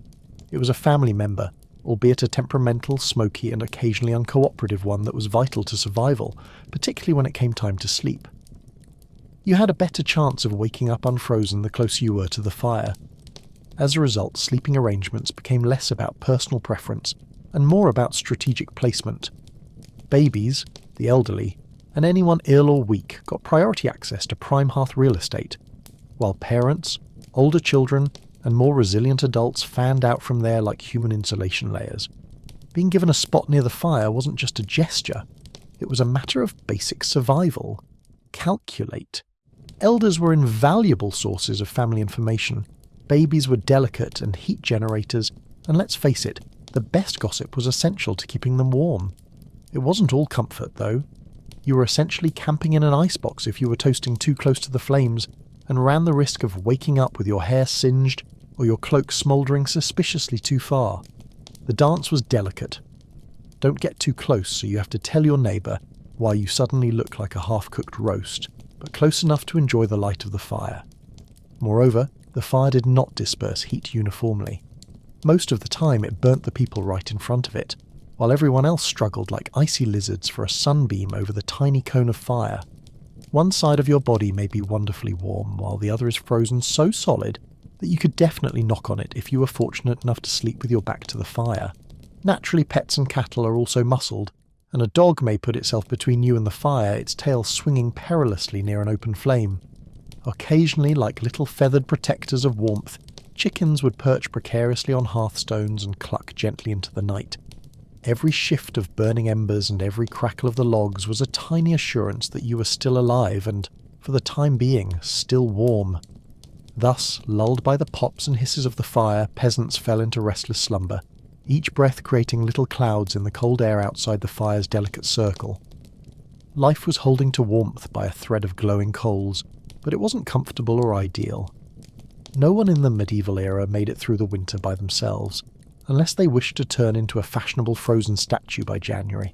It was a family member, albeit a temperamental, smoky and occasionally uncooperative one that was vital to survival, particularly when it came time to sleep. You had a better chance of waking up unfrozen the closer you were to the fire. As a result, sleeping arrangements became less about personal preference and more about strategic placement. Babies, the elderly, and anyone ill or weak got priority access to prime hearth real estate, while parents, older children, and more resilient adults fanned out from there like human insulation layers. Being given a spot near the fire wasn't just a gesture, it was a matter of basic survival. Calculate. Elders were invaluable sources of family information, babies were delicate and heat generators, and let's face it, the best gossip was essential to keeping them warm. It wasn't all comfort, though. You were essentially camping in an icebox if you were toasting too close to the flames, and ran the risk of waking up with your hair singed or your cloak smouldering suspiciously too far. The dance was delicate. Don't get too close, so you have to tell your neighbour why you suddenly look like a half-cooked roast, but close enough to enjoy the light of the fire. Moreover, the fire did not disperse heat uniformly. Most of the time it burnt the people right in front of it, while everyone else struggled like icy lizards for a sunbeam over the tiny cone of fire. One side of your body may be wonderfully warm, while the other is frozen so solid that you could definitely knock on it if you were fortunate enough to sleep with your back to the fire. Naturally, pets and cattle are also muscled, and a dog may put itself between you and the fire, its tail swinging perilously near an open flame. Occasionally, like little feathered protectors of warmth, chickens would perch precariously on hearthstones and cluck gently into the night. Every shift of burning embers and every crackle of the logs was a tiny assurance that you were still alive and, for the time being, still warm. Thus, lulled by the pops and hisses of the fire, peasants fell into restless slumber, each breath creating little clouds in the cold air outside the fire's delicate circle. Life was holding to warmth by a thread of glowing coals, but it wasn't comfortable or ideal. No one in the medieval era made it through the winter by themselves, unless they wished to turn into a fashionable frozen statue by January.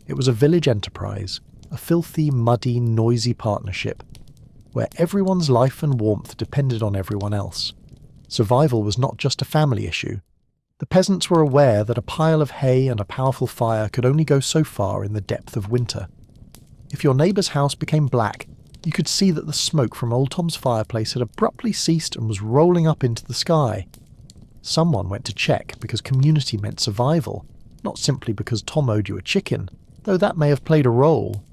It was a village enterprise, a filthy, muddy, noisy partnership, where everyone's life and warmth depended on everyone else. Survival was not just a family issue. The peasants were aware that a pile of hay and a powerful fire could only go so far in the depth of winter. If your neighbour's house became black, you could see that the smoke from old Tom's fireplace had abruptly ceased and was rolling up into the sky. Someone went to check because community meant survival, not simply because Tom owed you a chicken, though that may have played a role.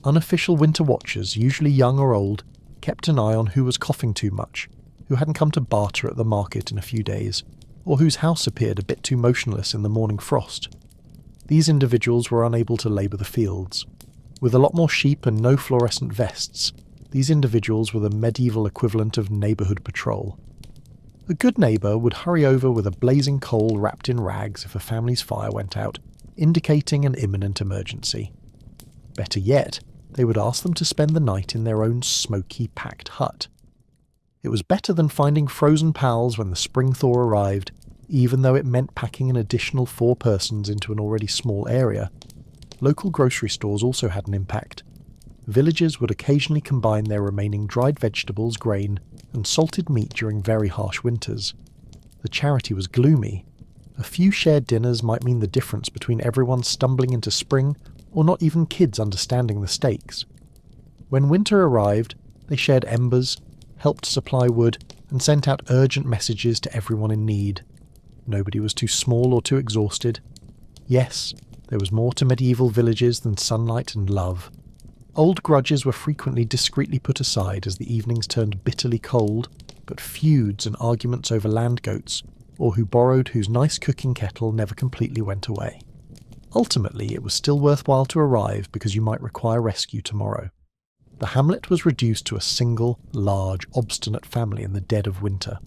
Unofficial winter watchers, usually young or old, kept an eye on who was coughing too much, who hadn't come to barter at the market in a few days, or whose house appeared a bit too motionless in the morning frost. These individuals were unable to labour the fields. With a lot more sheep and no fluorescent vests, these individuals were the medieval equivalent of neighbourhood patrol. A good neighbour would hurry over with a blazing coal wrapped in rags if a family's fire went out, indicating an imminent emergency. Better yet, they would ask them to spend the night in their own smoky, packed hut. It was better than finding frozen pals when the spring thaw arrived, even though it meant packing an additional 4 persons into an already small area. Local grocery stores also had an impact. Villagers would occasionally combine their remaining dried vegetables, grain, and salted meat during very harsh winters. The charity was gloomy. A few shared dinners might mean the difference between everyone stumbling into spring or not even kids understanding the stakes. When winter arrived, they shared embers, helped supply wood, and sent out urgent messages to everyone in need. Nobody was too small or too exhausted. Yes, there was more to medieval villages than sunlight and love. Old grudges were frequently discreetly put aside as the evenings turned bitterly cold, but feuds and arguments over land goats, or who borrowed whose nice cooking kettle, never completely went away. Ultimately, it was still worthwhile to arrive because you might require rescue tomorrow. The hamlet was reduced to a single, large, obstinate family in the dead of winter.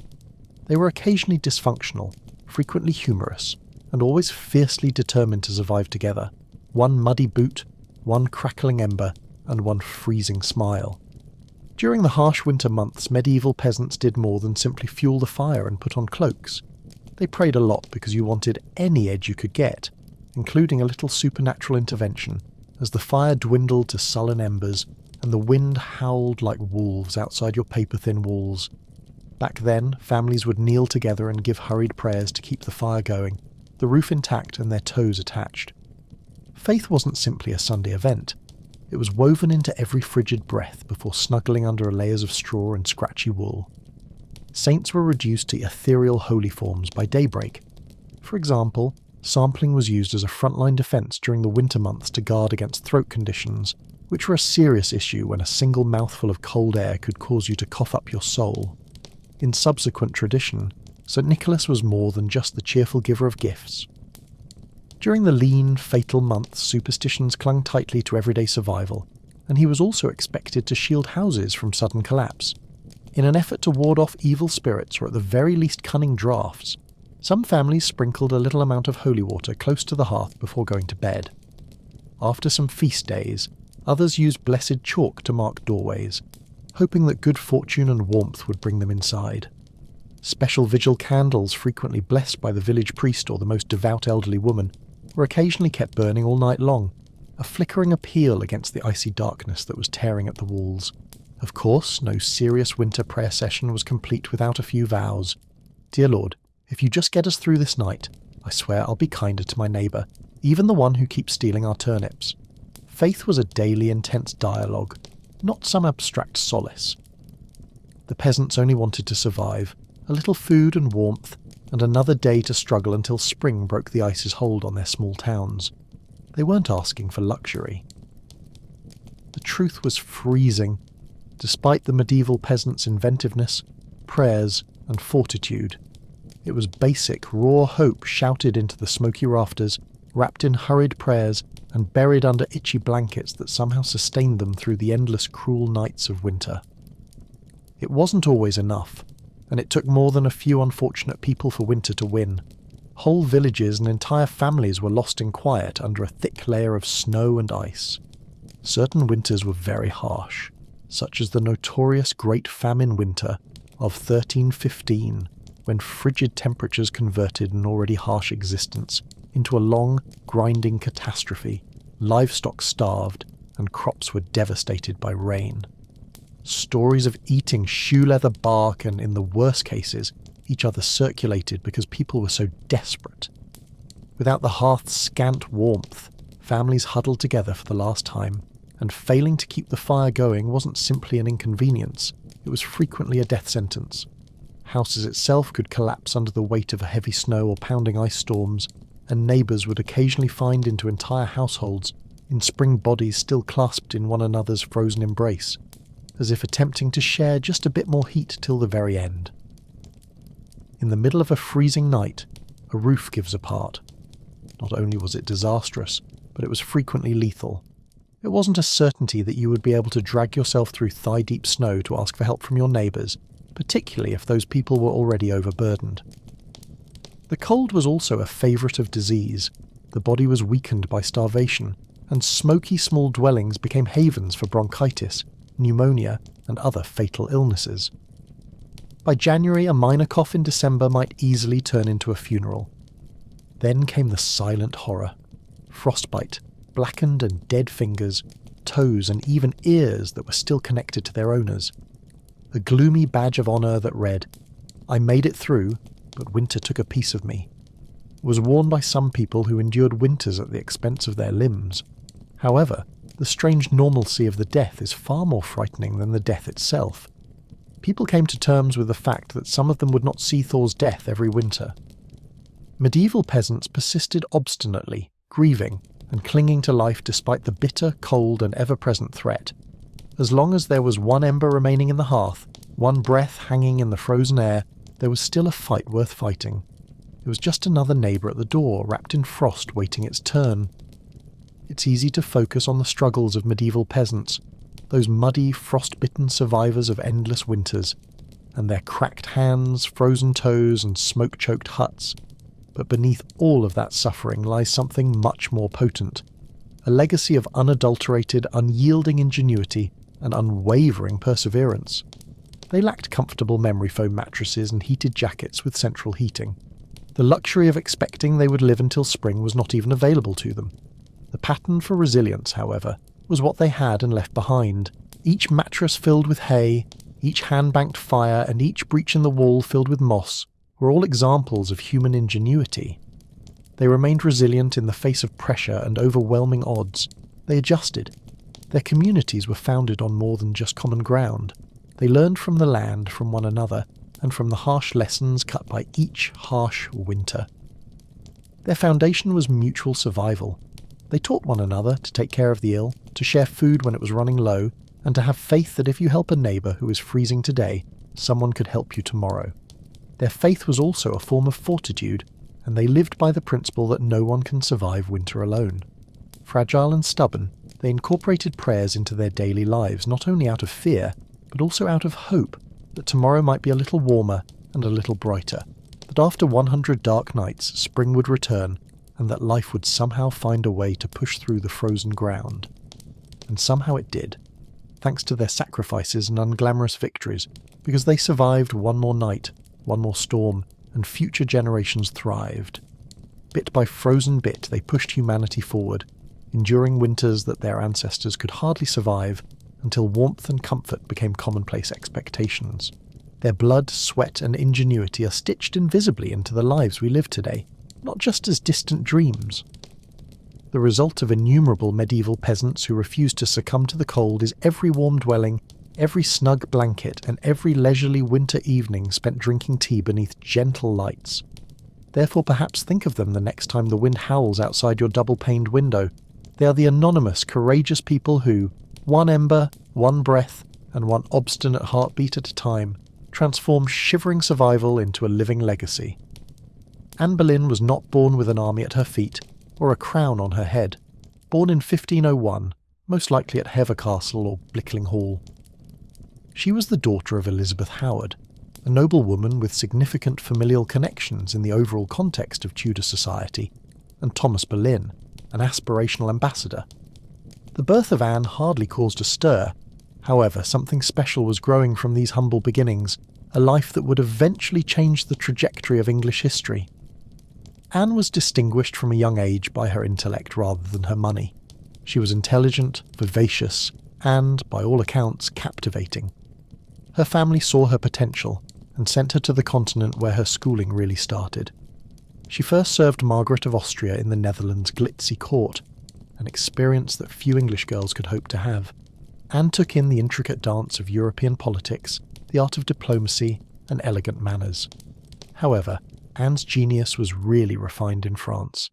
They were occasionally dysfunctional, frequently humorous, and always fiercely determined to survive together. One muddy boot, one crackling ember, and one freezing smile. During the harsh winter months, medieval peasants did more than simply fuel the fire and put on cloaks. They prayed a lot because you wanted any edge you could get, including a little supernatural intervention, as the fire dwindled to sullen embers and the wind howled like wolves outside your paper-thin walls. Back then, families would kneel together and give hurried prayers to keep the fire going, the roof intact and their toes attached. Faith wasn't simply a Sunday event. It was woven into every frigid breath before snuggling under layers of straw and scratchy wool. Saints were reduced to ethereal holy forms by daybreak. For example, sampling was used as a frontline defence during the winter months to guard against throat conditions, which were a serious issue when a single mouthful of cold air could cause you to cough up your soul. In subsequent tradition, St. Nicholas was more than just the cheerful giver of gifts. During the lean, fatal months, superstitions clung tightly to everyday survival, and he was also expected to shield houses from sudden collapse. In an effort to ward off evil spirits or at the very least cunning draughts, some families sprinkled a little amount of holy water close to the hearth before going to bed. After some feast days, others used blessed chalk to mark doorways, hoping that good fortune and warmth would bring them inside. Special vigil candles, frequently blessed by the village priest or the most devout elderly woman, were occasionally kept burning all night long, a flickering appeal against the icy darkness that was tearing at the walls. Of course, no serious winter prayer session was complete without a few vows. Dear Lord, if you just get us through this night, I swear I'll be kinder to my neighbour, even the one who keeps stealing our turnips. Faith was a daily intense dialogue, not some abstract solace. The peasants only wanted to survive, a little food and warmth, and another day to struggle until spring broke the ice's hold on their small towns. They weren't asking for luxury. The truth was freezing, despite the medieval peasants' inventiveness, prayers, and fortitude. It was basic, raw hope shouted into the smoky rafters, wrapped in hurried prayers, and buried under itchy blankets that somehow sustained them through the endless cruel nights of winter. It wasn't always enough, and it took more than a few unfortunate people for winter to win. Whole villages and entire families were lost in quiet under a thick layer of snow and ice. Certain winters were very harsh, such as the notorious Great Famine Winter of 1315, when frigid temperatures converted an already harsh existence into a long, grinding catastrophe. Livestock starved, and crops were devastated by rain. Stories of eating shoe leather bark and, in the worst cases, each other circulated because people were so desperate. Without the hearth's scant warmth, families huddled together for the last time, and failing to keep the fire going wasn't simply an inconvenience, it was frequently a death sentence. Houses itself could collapse under the weight of a heavy snow or pounding ice storms, and neighbours would occasionally find into entire households in spring bodies still clasped in one another's frozen embrace, as if attempting to share just a bit more heat till the very end. In the middle of a freezing night, a roof gives apart. Not only was it disastrous, but it was frequently lethal. It wasn't a certainty that you would be able to drag yourself through thigh-deep snow to ask for help from your neighbours, particularly if those people were already overburdened. The cold was also a favourite of disease. The body was weakened by starvation, and smoky small dwellings became havens for bronchitis, pneumonia, and other fatal illnesses. By January, a minor cough in December might easily turn into a funeral. Then came the silent horror. Frostbite, blackened and dead fingers, toes and even ears that were still connected to their owners. A gloomy badge of honour that read, "I made it through, but winter took a piece of me," was worn by some people who endured winters at the expense of their limbs. However, the strange normalcy of the death is far more frightening than the death itself. People came to terms with the fact that some of them would not see Thor's death every winter. Medieval peasants persisted obstinately, grieving and clinging to life despite the bitter, cold and ever-present threat. As long as there was one ember remaining in the hearth, one breath hanging in the frozen air, there was still a fight worth fighting. It was just another neighbour at the door, wrapped in frost, waiting its turn. It's easy to focus on the struggles of medieval peasants, those muddy, frost-bitten survivors of endless winters, and their cracked hands, frozen toes, and smoke-choked huts. But beneath all of that suffering lies something much more potent, a legacy of unadulterated, unyielding ingenuity and unwavering perseverance. They lacked comfortable memory foam mattresses and heated jackets with central heating. The luxury of expecting they would live until spring was not even available to them. The pattern for resilience, however, was what they had and left behind. Each mattress filled with hay, each hand-banked fire, and each breach in the wall filled with moss were all examples of human ingenuity. They remained resilient in the face of pressure and overwhelming odds. They adjusted. Their communities were founded on more than just common ground. They learned from the land, from one another, and from the harsh lessons cut by each harsh winter. Their foundation was mutual survival. They taught one another to take care of the ill, to share food when it was running low, and to have faith that if you help a neighbour who is freezing today, someone could help you tomorrow. Their faith was also a form of fortitude, and they lived by the principle that no one can survive winter alone. Fragile and stubborn, they incorporated prayers into their daily lives, not only out of fear, but also out of hope that tomorrow might be a little warmer and a little brighter, that after 100 dark nights spring would return, and that life would somehow find a way to push through the frozen ground. And somehow it did, thanks to their sacrifices and unglamorous victories, because they survived one more night, one more storm, and future generations thrived. Bit by frozen bit they pushed humanity forward, enduring winters that their ancestors could hardly survive, until warmth and comfort became commonplace expectations. Their blood, sweat and ingenuity are stitched invisibly into the lives we live today, not just as distant dreams. The result of innumerable medieval peasants who refused to succumb to the cold is every warm dwelling, every snug blanket, and every leisurely winter evening spent drinking tea beneath gentle lights. Therefore perhaps think of them the next time the wind howls outside your double-paned window. They are the anonymous, courageous people who, one ember, one breath, and one obstinate heartbeat at a time, transform shivering survival into a living legacy. Anne Boleyn was not born with an army at her feet, or a crown on her head. Born in 1501, most likely at Hever Castle or Blickling Hall. She was the daughter of Elizabeth Howard, a noblewoman with significant familial connections in the overall context of Tudor society, and Thomas Boleyn, an aspirational ambassador. The birth of Anne hardly caused a stir. However, something special was growing from these humble beginnings, a life that would eventually change the trajectory of English history. Anne was distinguished from a young age by her intellect rather than her money. She was intelligent, vivacious, and, by all accounts, captivating. Her family saw her potential and sent her to the continent where her schooling really started. She first served Margaret of Austria in the Netherlands' glitzy court, an experience that few English girls could hope to have. Anne took in the intricate dance of European politics, the art of diplomacy, and elegant manners. However, Anne's genius was really refined in France.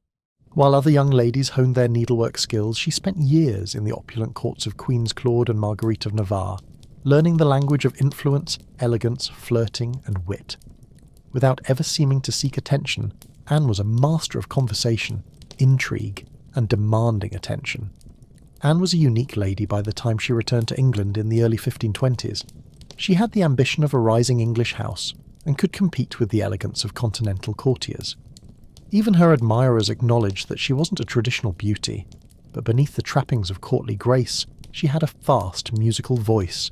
While other young ladies honed their needlework skills, she spent years in the opulent courts of Queens Claude and Marguerite of Navarre, learning the language of influence, elegance, flirting, and wit. Without ever seeming to seek attention, Anne was a master of conversation, intrigue, and demanding attention. Anne was a unique lady by the time she returned to England in the early 1520s. She had the ambition of a rising English house, and could compete with the elegance of continental courtiers. Even her admirers acknowledged that she wasn't a traditional beauty, but beneath the trappings of courtly grace, she had a fast, musical voice,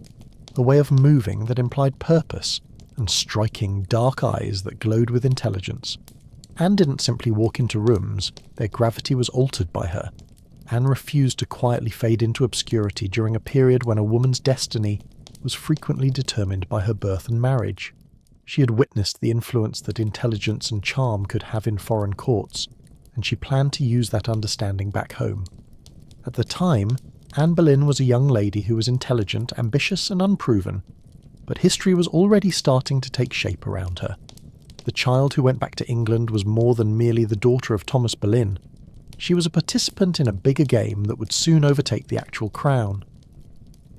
a way of moving that implied purpose, and striking, dark eyes that glowed with intelligence. Anne didn't simply walk into rooms, their gravity was altered by her. Anne refused to quietly fade into obscurity during a period when a woman's destiny was frequently determined by her birth and marriage. She had witnessed the influence that intelligence and charm could have in foreign courts, and she planned to use that understanding back home. At the time, Anne Boleyn was a young lady who was intelligent, ambitious, and unproven, but history was already starting to take shape around her. The child who went back to England was more than merely the daughter of Thomas Boleyn. She was a participant in a bigger game that would soon overtake the actual crown.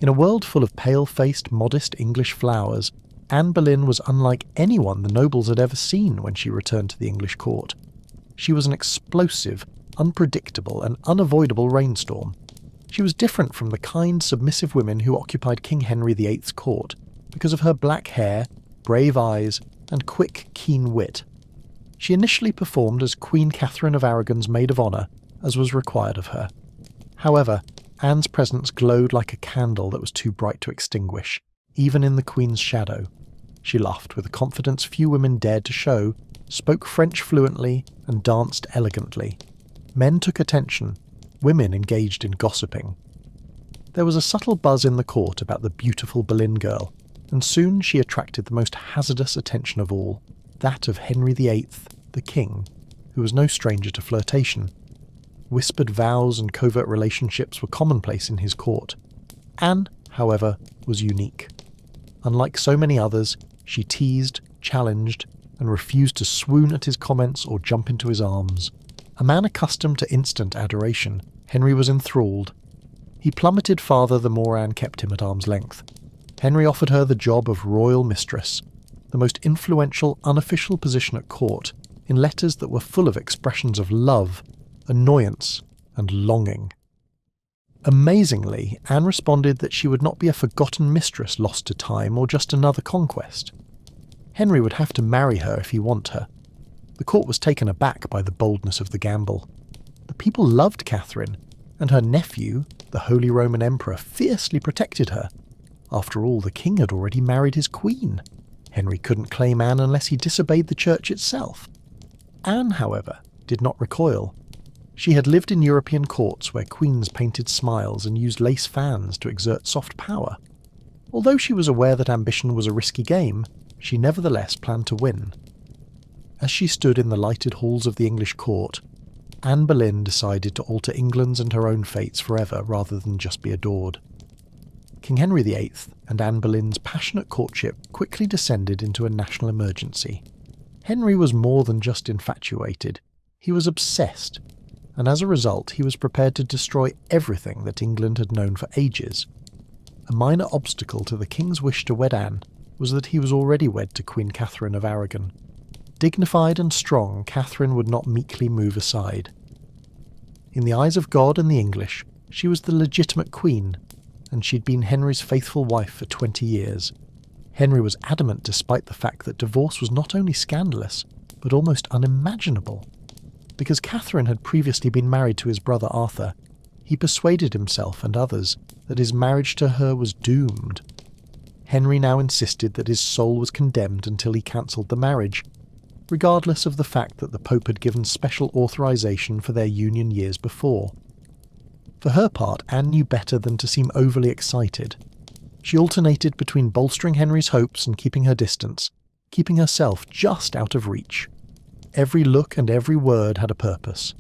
In a world full of pale-faced, modest English flowers, Anne Boleyn was unlike anyone the nobles had ever seen when she returned to the English court. She was an explosive, unpredictable, and unavoidable rainstorm. She was different from the kind, submissive women who occupied King Henry VIII's court because of her black hair, brave eyes, and quick, keen wit. She initially performed as Queen Catherine of Aragon's maid of honour, as was required of her. However, Anne's presence glowed like a candle that was too bright to extinguish, even in the Queen's shadow. She laughed with a confidence few women dared to show, spoke French fluently, and danced elegantly. Men took attention, women engaged in gossiping. There was a subtle buzz in the court about the beautiful Boleyn girl, and soon she attracted the most hazardous attention of all, that of Henry VIII, the King. who was no stranger to flirtation. Whispered vows and covert relationships were commonplace in his court. Anne, however, was unique. Unlike so many others, she teased, challenged, and refused to swoon at his comments or jump into his arms. A man accustomed to instant adoration, Henry was enthralled. He plummeted farther the more Anne kept him at arm's length. Henry offered her the job of royal mistress, the most influential unofficial position at court, in letters that were full of expressions of love, annoyance, and longing. Amazingly, Anne responded that she would not be a forgotten mistress lost to time or just another conquest. Henry would have to marry her if he wanted her. The court was taken aback by the boldness of the gamble. The people loved Catherine, and her nephew, the Holy Roman Emperor, fiercely protected her. After all, the king had already married his queen. Henry couldn't claim Anne unless he disobeyed the church itself. Anne, however, did not recoil. She had lived in European courts where queens painted smiles and used lace fans to exert soft power. Although she was aware that ambition was a risky game, she nevertheless planned to win. As she stood in the lighted halls of the English court, Anne Boleyn decided to alter England's and her own fates forever rather than just be adored. King Henry VIII and Anne Boleyn's passionate courtship quickly descended into a national emergency. Henry was more than just infatuated, he was obsessed, and as a result he was prepared to destroy everything that England had known for ages. A minor obstacle to the king's wish to wed Anne was that he was already wed to Queen Catherine of Aragon. Dignified and strong, Catherine would not meekly move aside. In the eyes of God and the English, she was the legitimate queen, and she'd been Henry's faithful wife for 20 years. Henry was adamant despite the fact that divorce was not only scandalous, but almost unimaginable. Because Catherine had previously been married to his brother Arthur, he persuaded himself and others that his marriage to her was doomed. Henry now insisted that his soul was condemned until he cancelled the marriage, regardless of the fact that the Pope had given special authorization for their union years before. For her part, Anne knew better than to seem overly excited. She alternated between bolstering Henry's hopes and keeping her distance, keeping herself just out of reach. Every look and every word had a purpose.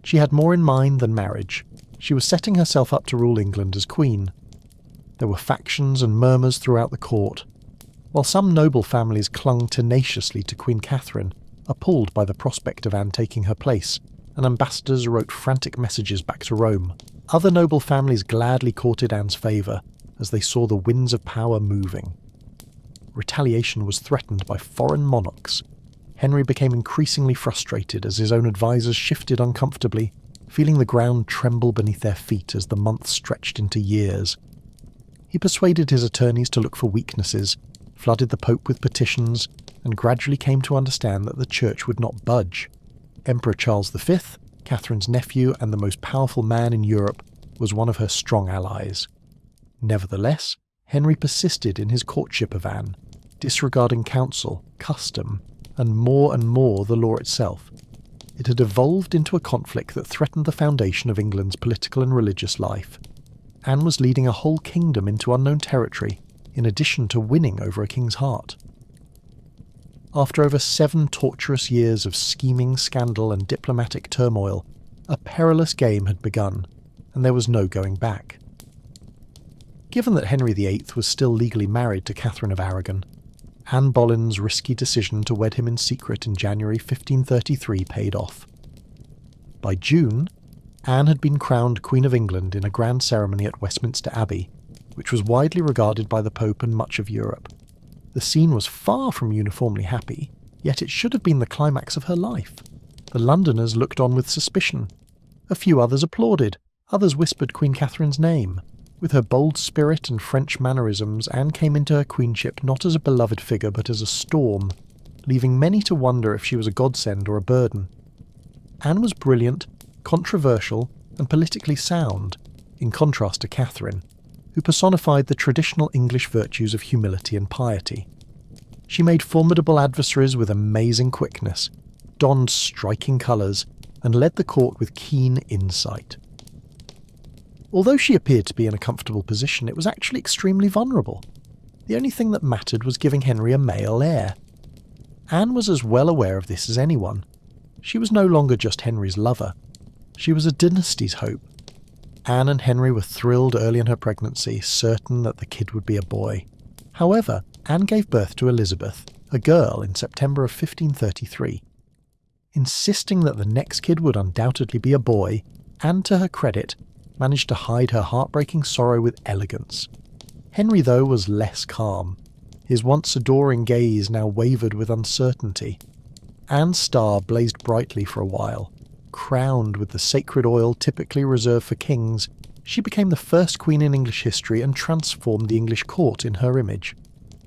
She had more in mind than marriage. She was setting herself up to rule England as queen. There were factions and murmurs throughout the court. While some noble families clung tenaciously to Queen Catherine, appalled by the prospect of Anne taking her place, and ambassadors wrote frantic messages back to Rome, other noble families gladly courted Anne's favour as they saw the winds of power moving. Retaliation was threatened by foreign monarchs. Henry became increasingly frustrated as his own advisers shifted uncomfortably, feeling the ground tremble beneath their feet as the months stretched into years. He persuaded his attorneys to look for weaknesses, flooded the Pope with petitions, and gradually came to understand that the Church would not budge. Emperor Charles V, Catherine's nephew and the most powerful man in Europe, was one of her strong allies. Nevertheless, Henry persisted in his courtship of Anne, disregarding counsel, custom, and more the law itself. It had evolved into a conflict that threatened the foundation of England's political and religious life. Anne was leading a whole kingdom into unknown territory, in addition to winning over a king's heart. After over 7 torturous years of scheming, scandal and diplomatic turmoil, a perilous game had begun, and there was no going back. Given that Henry VIII was still legally married to Catherine of Aragon, Anne Boleyn's risky decision to wed him in secret in January 1533 paid off. By June, Anne had been crowned Queen of England in a grand ceremony at Westminster Abbey, which was widely regarded by the Pope and much of Europe. The scene was far from uniformly happy, yet it should have been the climax of her life. The Londoners looked on with suspicion. A few others applauded, others whispered Queen Catherine's name. With her bold spirit and French mannerisms, Anne came into her queenship not as a beloved figure but as a storm, leaving many to wonder if she was a godsend or a burden. Anne was brilliant, controversial, and politically sound, in contrast to Catherine, who personified the traditional English virtues of humility and piety. She made formidable adversaries with amazing quickness, donned striking colours, and led the court with keen insight. Although she appeared to be in a comfortable position, it was actually extremely vulnerable. The only thing that mattered was giving Henry a male heir. Anne was as well aware of this as anyone. She was no longer just Henry's lover. She was a dynasty's hope. Anne and Henry were thrilled early in her pregnancy, certain that the kid would be a boy. However, Anne gave birth to Elizabeth, a girl, in September of 1533. Insisting that the next kid would undoubtedly be a boy, Anne, to her credit, managed to hide her heartbreaking sorrow with elegance. Henry, though, was less calm. His once adoring gaze now wavered with uncertainty. Anne's star blazed brightly for a while. Crowned with the sacred oil typically reserved for kings, she became the first queen in English history and transformed the English court in her image,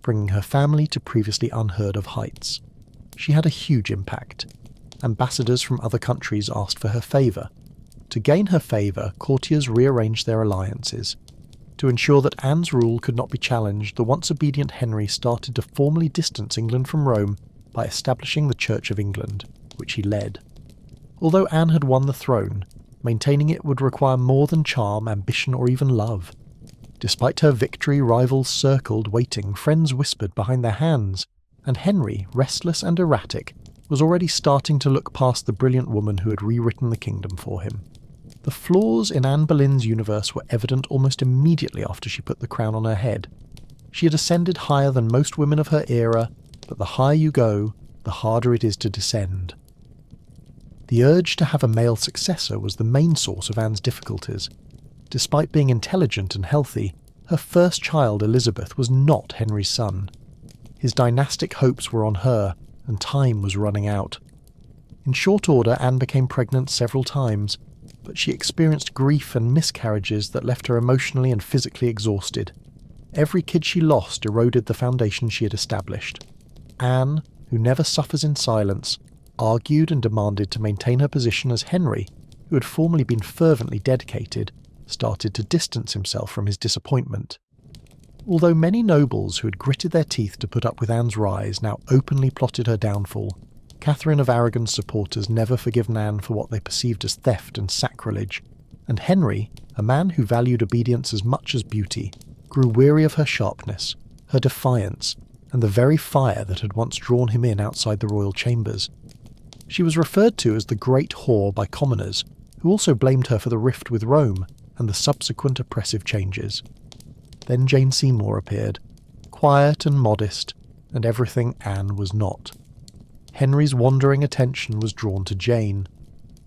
bringing her family to previously unheard of heights. She had a huge impact. Ambassadors from other countries asked for her favour. To gain her favour, courtiers rearranged their alliances. To ensure that Anne's rule could not be challenged, the once obedient Henry started to formally distance England from Rome by establishing the Church of England, which he led. Although Anne had won the throne, maintaining it would require more than charm, ambition, or even love. Despite her victory, rivals circled, waiting, friends whispered behind their hands, and Henry, restless and erratic, was already starting to look past the brilliant woman who had rewritten the kingdom for him. The flaws in Anne Boleyn's universe were evident almost immediately after she put the crown on her head. She had ascended higher than most women of her era, but the higher you go, the harder it is to descend. The urge to have a male successor was the main source of Anne's difficulties. Despite being intelligent and healthy, her first child, Elizabeth, was not Henry's son. His dynastic hopes were on her, and time was running out. In short order, Anne became pregnant several times, but she experienced grief and miscarriages that left her emotionally and physically exhausted. Every kid she lost eroded the foundation she had established. Anne, who never suffers in silence, argued and demanded to maintain her position as Henry, who had formerly been fervently dedicated, started to distance himself from his disappointment. Although many nobles who had gritted their teeth to put up with Anne's rise now openly plotted her downfall, Catherine of Aragon's supporters never forgiven Anne for what they perceived as theft and sacrilege, and Henry, a man who valued obedience as much as beauty, grew weary of her sharpness, her defiance, and the very fire that had once drawn him in outside the royal chambers. She was referred to as the Great Whore by commoners, who also blamed her for the rift with Rome and the subsequent oppressive changes. Then Jane Seymour appeared, quiet and modest, and everything Anne was not. Henry's wandering attention was drawn to Jane.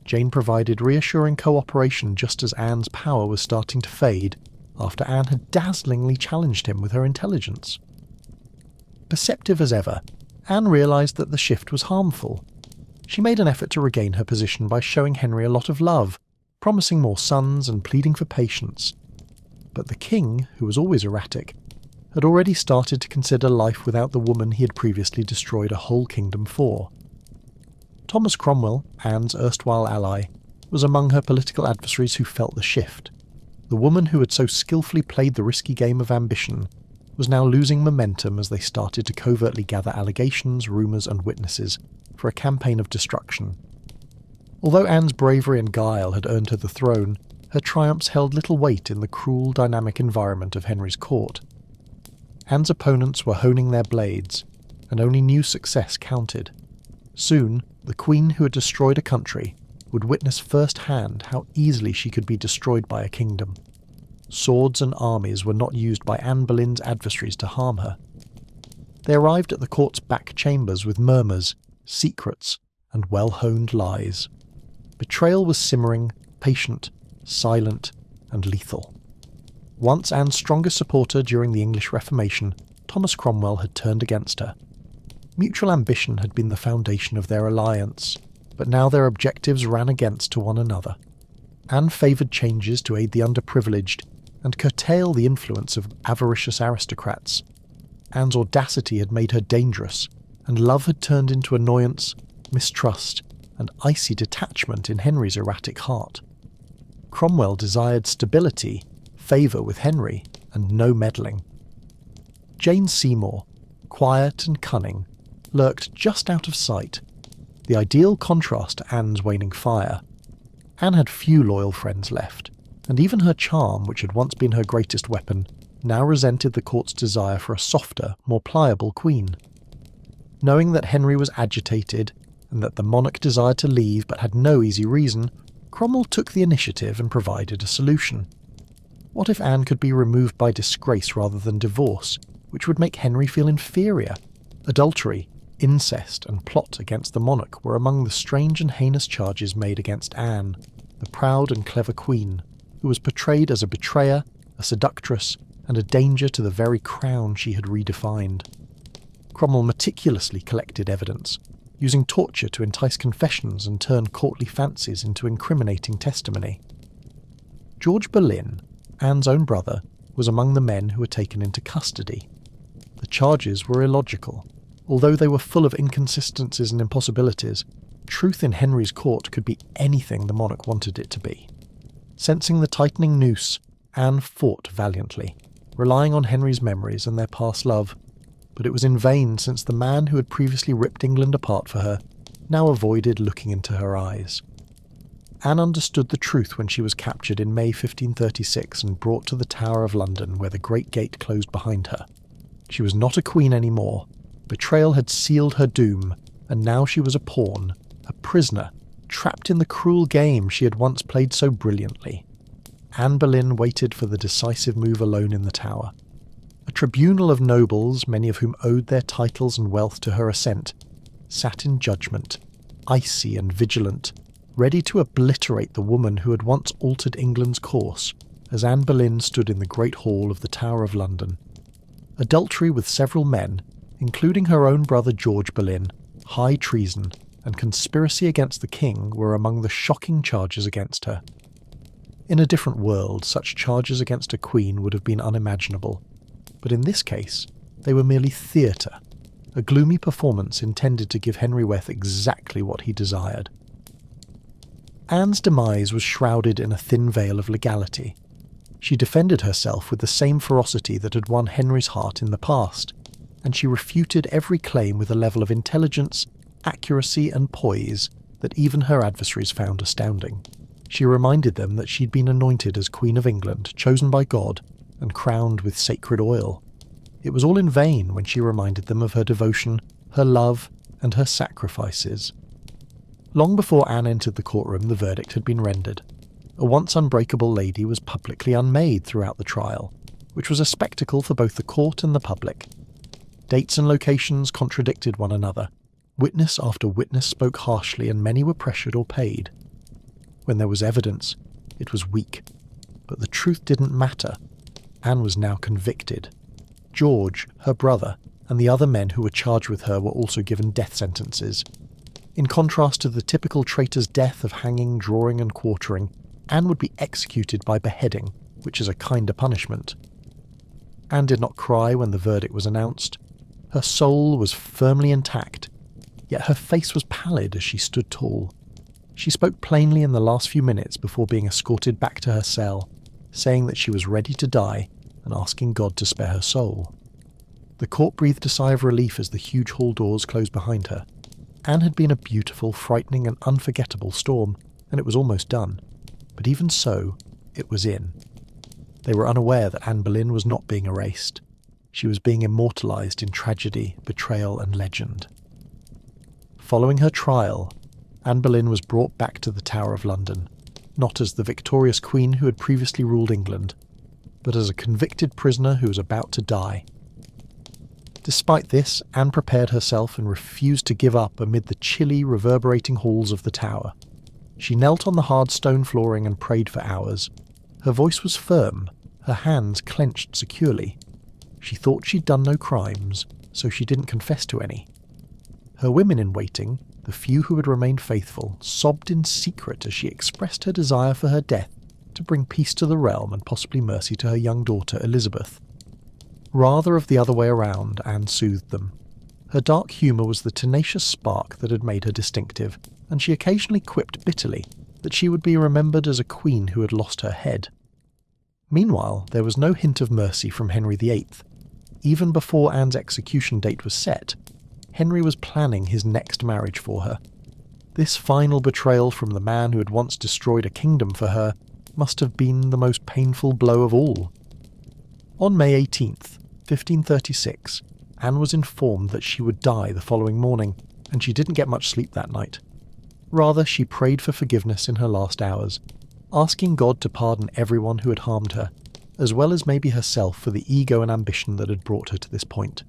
Jane provided reassuring cooperation just as Anne's power was starting to fade, after Anne had dazzlingly challenged him with her intelligence. Perceptive as ever, Anne realised that the shift was harmful. She made an effort to regain her position by showing Henry a lot of love, promising more sons and pleading for patience. But the king, who was always erratic, had already started to consider life without the woman he had previously destroyed a whole kingdom for. Thomas Cromwell, Anne's erstwhile ally, was among her political adversaries who felt the shift. The woman who had so skillfully played the risky game of ambition was now losing momentum as they started to covertly gather allegations, rumours and witnesses for a campaign of destruction. Although Anne's bravery and guile had earned her the throne, her triumphs held little weight in the cruel, dynamic environment of Henry's court. Anne's opponents were honing their blades, and only new success counted. Soon, the queen who had destroyed a country would witness firsthand how easily she could be destroyed by a kingdom. Swords and armies were not used by Anne Boleyn's adversaries to harm her. They arrived at the court's back chambers with murmurs, secrets, and well-honed lies. Betrayal was simmering, patient, silent, and lethal. Once Anne's strongest supporter during the English Reformation, Thomas Cromwell had turned against her. Mutual ambition had been the foundation of their alliance, but now their objectives ran against to one another. Anne favoured changes to aid the underprivileged and curtail the influence of avaricious aristocrats. Anne's audacity had made her dangerous, and love had turned into annoyance, mistrust, and icy detachment in Henry's erratic heart. Cromwell desired stability, favour with Henry, and no meddling. Jane Seymour, quiet and cunning, lurked just out of sight, the ideal contrast to Anne's waning fire. Anne had few loyal friends left, and even her charm, which had once been her greatest weapon, now resented the court's desire for a softer, more pliable queen. Knowing that Henry was agitated, and that the monarch desired to leave but had no easy reason, Cromwell took the initiative and provided a solution. What if Anne could be removed by disgrace rather than divorce, which would make Henry feel inferior? Adultery, incest, and plot against the monarch were among the strange and heinous charges made against Anne, the proud and clever queen, who was portrayed as a betrayer, a seductress, and a danger to the very crown she had redefined. Cromwell meticulously collected evidence, using torture to entice confessions and turn courtly fancies into incriminating testimony. George Boleyn, Anne's own brother, was among the men who were taken into custody. The charges were illogical. Although they were full of inconsistencies and impossibilities, truth in Henry's court could be anything the monarch wanted it to be. Sensing the tightening noose, Anne fought valiantly, relying on Henry's memories and their past love, but it was in vain since the man who had previously ripped England apart for her now avoided looking into her eyes. Anne understood the truth when she was captured in May 1536 and brought to the Tower of London, where the great gate closed behind her. She was not a queen anymore. Betrayal had sealed her doom, and now she was a pawn, a prisoner, trapped in the cruel game she had once played so brilliantly. Anne Boleyn waited for the decisive move alone in the Tower. A tribunal of nobles, many of whom owed their titles and wealth to her assent, sat in judgment, icy and vigilant, ready to obliterate the woman who had once altered England's course, as Anne Boleyn stood in the Great Hall of the Tower of London. Adultery with several men, including her own brother George Boleyn, high treason, and conspiracy against the king were among the shocking charges against her. In a different world, such charges against a queen would have been unimaginable, but in this case, they were merely theatre, a gloomy performance intended to give Henry Weth exactly what he desired. Anne's demise was shrouded in a thin veil of legality. She defended herself with the same ferocity that had won Henry's heart in the past, and she refuted every claim with a level of intelligence, accuracy, and poise that even her adversaries found astounding. She reminded them that she'd been anointed as Queen of England, chosen by God, and crowned with sacred oil. It was all in vain when she reminded them of her devotion, her love, and her sacrifices. Long before Anne entered the courtroom, the verdict had been rendered. A once unbreakable lady was publicly unmade throughout the trial, which was a spectacle for both the court and the public. Dates and locations contradicted one another. Witness after witness spoke harshly, and many were pressured or paid. When there was evidence, it was weak. But the truth didn't matter. Anne was now convicted. George, her brother, and the other men who were charged with her were also given death sentences. In contrast to the typical traitor's death of hanging, drawing, and quartering, Anne would be executed by beheading, which is a kinder punishment. Anne did not cry when the verdict was announced. Her soul was firmly intact, yet her face was pallid as she stood tall. She spoke plainly in the last few minutes before being escorted back to her cell, saying that she was ready to die and asking God to spare her soul. The court breathed a sigh of relief as the huge hall doors closed behind her. Anne had been a beautiful, frightening, and unforgettable storm, and it was almost done. But even so, it was in. They were unaware that Anne Boleyn was not being erased. She was being immortalised in tragedy, betrayal, and legend. Following her trial, Anne Boleyn was brought back to the Tower of London, not as the victorious queen who had previously ruled England, but as a convicted prisoner who was about to die. Despite this, Anne prepared herself and refused to give up amid the chilly, reverberating halls of the tower. She knelt on the hard stone flooring and prayed for hours. Her voice was firm, her hands clenched securely. She thought she'd done no crimes, so she didn't confess to any. Her women-in-waiting, the few who had remained faithful, sobbed in secret as she expressed her desire for her death to bring peace to the realm and possibly mercy to her young daughter Elizabeth. Rather of the other way around, Anne soothed them. Her dark humour was the tenacious spark that had made her distinctive, and she occasionally quipped bitterly that she would be remembered as a queen who had lost her head. Meanwhile, there was no hint of mercy from Henry VIII. Even before Anne's execution date was set, Henry was planning his next marriage for her. This final betrayal from the man who had once destroyed a kingdom for her must have been the most painful blow of all. On May 18th, 1536, Anne was informed that she would die the following morning, and she didn't get much sleep that night. Rather, she prayed for forgiveness in her last hours, asking God to pardon everyone who had harmed her, as well as maybe herself for the ego and ambition that had brought her to this point.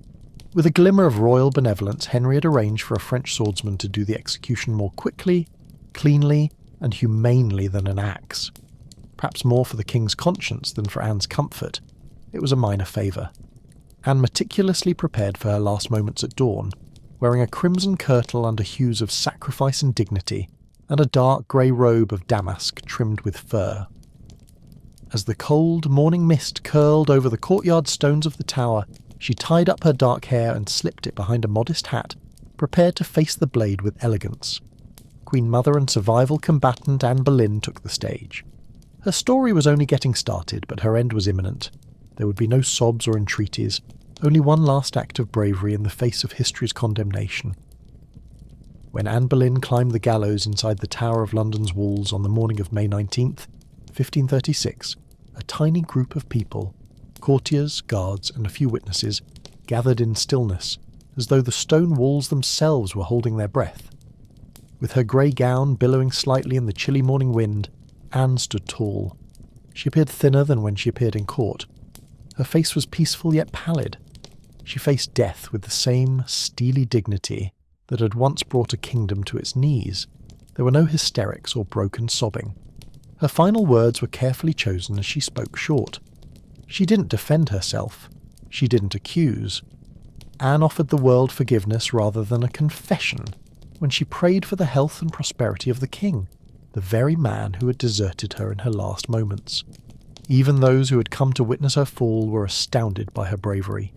With a glimmer of royal benevolence, Henry had arranged for a French swordsman to do the execution more quickly, cleanly, and humanely than an axe. Perhaps more for the king's conscience than for Anne's comfort, it was a minor favour. Anne meticulously prepared for her last moments at dawn, wearing a crimson kirtle under hues of sacrifice and dignity, and a dark grey robe of damask trimmed with fur. As the cold morning mist curled over the courtyard stones of the tower, she tied up her dark hair and slipped it behind a modest hat, prepared to face the blade with elegance. Queen Mother and survival combatant Anne Boleyn took the stage. Her story was only getting started, but her end was imminent. There would be no sobs or entreaties, only one last act of bravery in the face of history's condemnation. When Anne Boleyn climbed the gallows inside the Tower of London's walls on the morning of May 19th, 1536, a tiny group of people, courtiers, guards, and a few witnesses, gathered in stillness, as though the stone walls themselves were holding their breath. With her grey gown billowing slightly in the chilly morning wind, Anne stood tall. She appeared thinner than when she appeared in court. Her face was peaceful yet pallid. She faced death with the same steely dignity that had once brought a kingdom to its knees. There were no hysterics or broken sobbing. Her final words were carefully chosen as she spoke short. She didn't defend herself. She didn't accuse. Anne offered the world forgiveness rather than a confession when she prayed for the health and prosperity of the king, the very man who had deserted her in her last moments. Even those who had come to witness her fall were astounded by her bravery.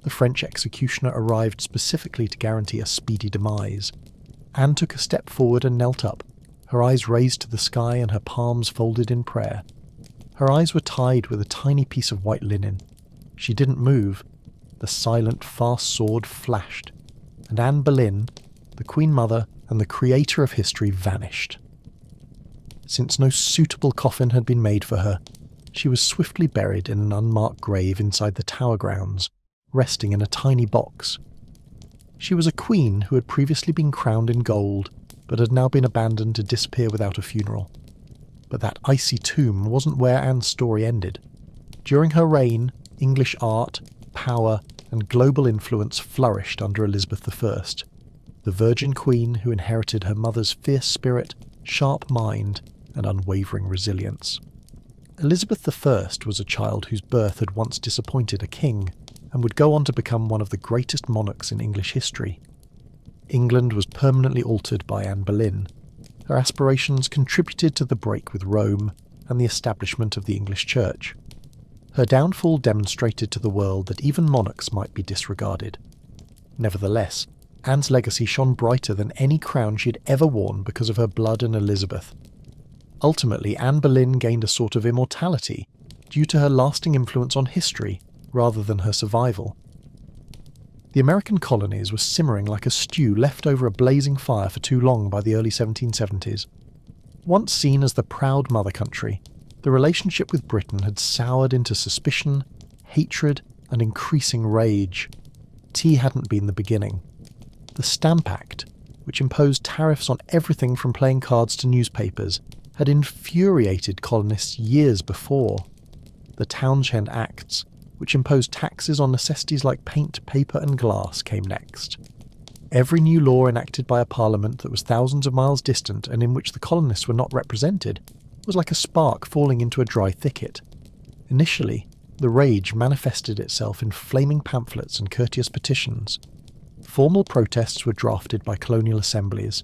The French executioner arrived specifically to guarantee a speedy demise. Anne took a step forward and knelt up, her eyes raised to the sky and her palms folded in prayer. Her eyes were tied with a tiny piece of white linen. She didn't move. The silent, fast sword flashed, and Anne Boleyn, the Queen Mother and the creator of history, vanished. Since no suitable coffin had been made for her, she was swiftly buried in an unmarked grave inside the tower grounds, resting in a tiny box. She was a queen who had previously been crowned in gold, but had now been abandoned to disappear without a funeral. But that icy tomb wasn't where Anne's story ended. During her reign, English art, power, and global influence flourished under Elizabeth I, the Virgin Queen who inherited her mother's fierce spirit, sharp mind, and unwavering resilience. Elizabeth I was a child whose birth had once disappointed a king, and would go on to become one of the greatest monarchs in English history. England was permanently altered by Anne Boleyn. Her aspirations contributed to the break with Rome and the establishment of the English Church. Her downfall demonstrated to the world that even monarchs might be disregarded. Nevertheless, Anne's legacy shone brighter than any crown she had ever worn because of her blood and Elizabeth. Ultimately, Anne Boleyn gained a sort of immortality due to her lasting influence on history rather than her survival. The American colonies were simmering like a stew left over a blazing fire for too long by the early 1770s. Once seen as the proud mother country, the relationship with Britain had soured into suspicion, hatred, and increasing rage. Tea hadn't been the beginning. The Stamp Act, which imposed tariffs on everything from playing cards to newspapers, had infuriated colonists years before. The Townshend Acts, which imposed taxes on necessities like paint, paper, and glass, came next. Every new law enacted by a parliament that was thousands of miles distant and in which the colonists were not represented was like a spark falling into a dry thicket. Initially, the rage manifested itself in flaming pamphlets and courteous petitions. Formal protests were drafted by colonial assemblies.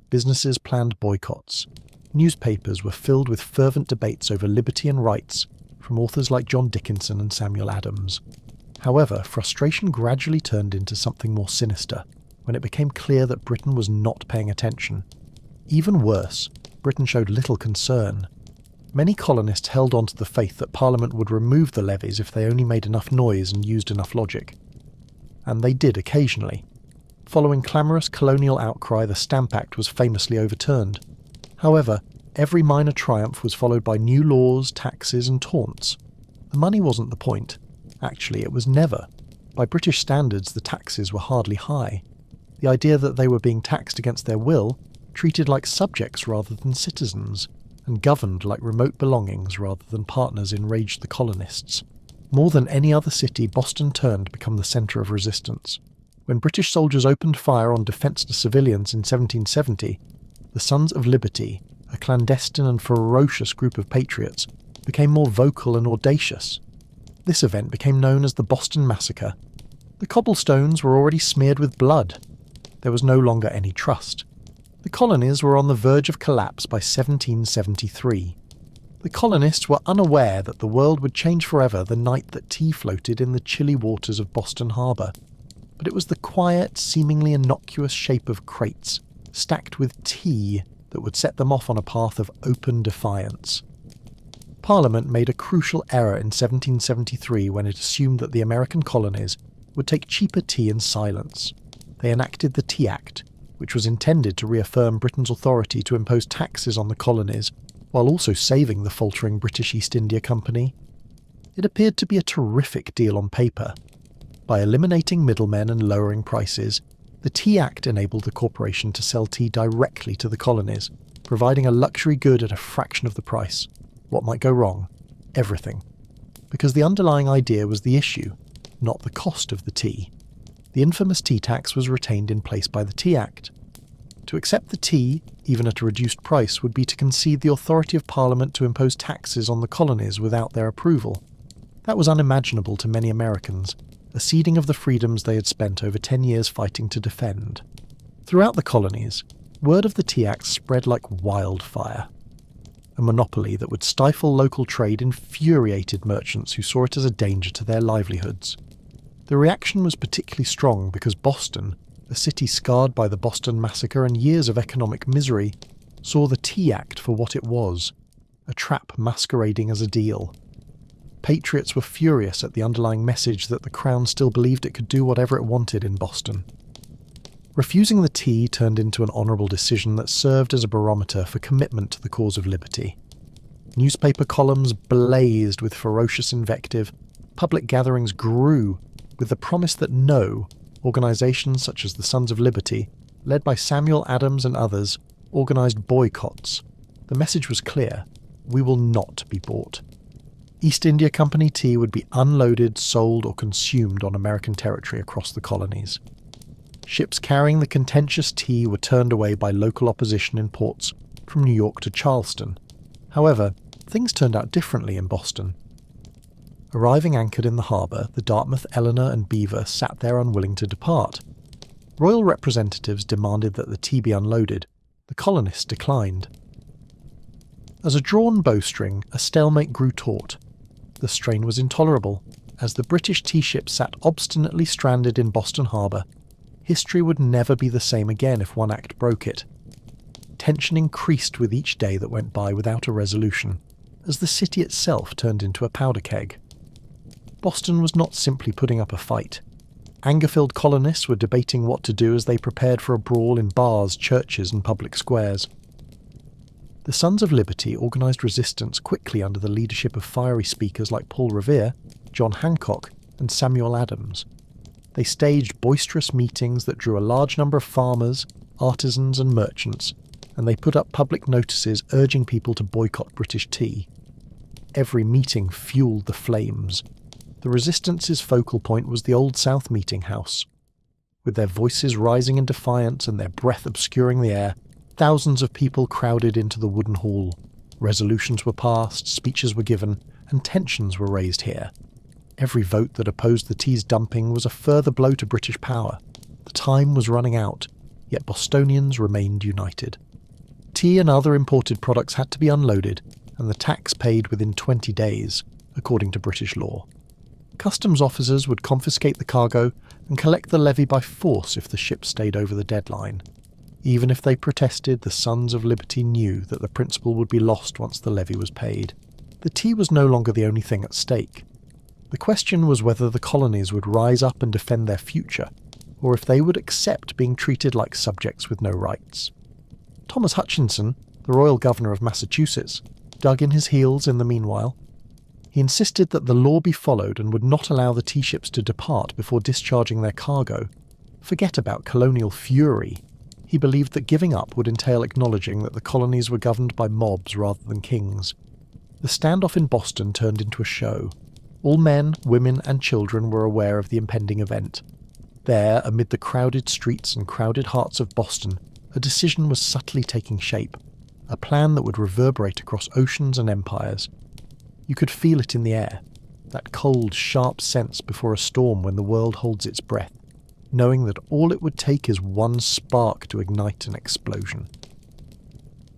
Businesses planned boycotts. Newspapers were filled with fervent debates over liberty and rights from authors like John Dickinson and Samuel Adams. However, frustration gradually turned into something more sinister when it became clear that Britain was not paying attention. Even worse, Britain showed little concern. Many colonists held on to the faith that Parliament would remove the levies if they only made enough noise and used enough logic. And they did occasionally. Following clamorous colonial outcry, the Stamp Act was famously overturned. However, every minor triumph was followed by new laws, taxes, and taunts. The money wasn't the point. Actually, it was never. By British standards, the taxes were hardly high. the idea that they were being taxed against their will, treated like subjects rather than citizens, and governed like remote belongings rather than partners, enraged the colonists. More than any other city, Boston turned to become the centre of resistance. When British soldiers opened fire on defenceless civilians in 1770, the Sons of Liberty, a clandestine and ferocious group of patriots, became more vocal and audacious. This event became known as the Boston Massacre. The cobblestones were already smeared with blood. There was no longer any trust. The colonies were on the verge of collapse by 1773. The colonists were unaware that the world would change forever the night that tea floated in the chilly waters of Boston Harbour. But it was the quiet, seemingly innocuous shape of crates, stacked with tea, that would set them off on a path of open defiance. Parliament made a crucial error in 1773 when it assumed that the American colonies would take cheaper tea in silence. They enacted the Tea Act, which was intended to reaffirm Britain's authority to impose taxes on the colonies, while also saving the faltering British East India Company. It appeared to be a terrific deal on paper. By eliminating middlemen and lowering prices, the Tea Act enabled the corporation to sell tea directly to the colonies, providing a luxury good at a fraction of the price. What might go wrong? Everything. Because the underlying idea was the issue, not the cost of the tea. The infamous tea tax was retained in place by the Tea Act. To accept the tea, even at a reduced price, would be to concede the authority of Parliament to impose taxes on the colonies without their approval. That was unimaginable to many Americans, a ceding of the freedoms they had spent over 10 years fighting to defend. Throughout the colonies, word of the Tea Act spread like wildfire. A monopoly that would stifle local trade infuriated merchants who saw it as a danger to their livelihoods. The reaction was particularly strong because Boston, a city scarred by the Boston Massacre and years of economic misery, saw the Tea Act for what it was, a trap masquerading as a deal. Patriots were furious at the underlying message that the Crown still believed it could do whatever it wanted in Boston. Refusing the tea turned into an honourable decision that served as a barometer for commitment to the cause of liberty. Newspaper columns blazed with ferocious invective. Public gatherings grew, with the promise that organisations such as the Sons of Liberty, led by Samuel Adams and others, organised boycotts. The message was clear: we will not be bought. East India Company tea would be unloaded, sold or consumed on American territory across the colonies. Ships carrying the contentious tea were turned away by local opposition in ports from New York to Charleston. However, things turned out differently in Boston. Arriving anchored in the harbour, the Dartmouth Eleanor and Beaver sat there unwilling to depart. Royal representatives demanded that the tea be unloaded. The colonists declined. As a drawn bowstring, a stalemate grew taut. The strain was intolerable. As the British tea ship sat obstinately stranded in Boston Harbour, history would never be the same again if one act broke it. Tension increased with each day that went by without a resolution, as the city itself turned into a powder keg. Boston was not simply putting up a fight. Anger-filled colonists were debating what to do as they prepared for a brawl in bars, churches and public squares. The Sons of Liberty organised resistance quickly under the leadership of fiery speakers like Paul Revere, John Hancock and Samuel Adams. They staged boisterous meetings that drew a large number of farmers, artisans and merchants, and they put up public notices urging people to boycott British tea. Every meeting fuelled the flames. The resistance's focal point was the Old South Meeting House. With their voices rising in defiance and their breath obscuring the air, thousands of people crowded into the wooden hall. Resolutions were passed, speeches were given, and tensions were raised here. Every vote that opposed the tea's dumping was a further blow to British power. The time was running out, yet Bostonians remained united. Tea and other imported products had to be unloaded, and the tax paid within 20 days, according to British law. Customs officers would confiscate the cargo and collect the levy by force if the ship stayed over the deadline. Even if they protested, the Sons of Liberty knew that the principle would be lost once the levy was paid. The tea was no longer the only thing at stake. The question was whether the colonies would rise up and defend their future, or if they would accept being treated like subjects with no rights. Thomas Hutchinson, the Royal Governor of Massachusetts, dug in his heels in the meanwhile. He insisted that the law be followed and would not allow the tea ships to depart before discharging their cargo. Forget about colonial fury. He believed that giving up would entail acknowledging that the colonies were governed by mobs rather than kings. The standoff in Boston turned into a show. All men, women and children were aware of the impending event. There, amid the crowded streets and crowded hearts of Boston, a decision was subtly taking shape, a plan that would reverberate across oceans and empires. You could feel it in the air, that cold, sharp sense before a storm when the world holds its breath, knowing that all it would take is one spark to ignite an explosion.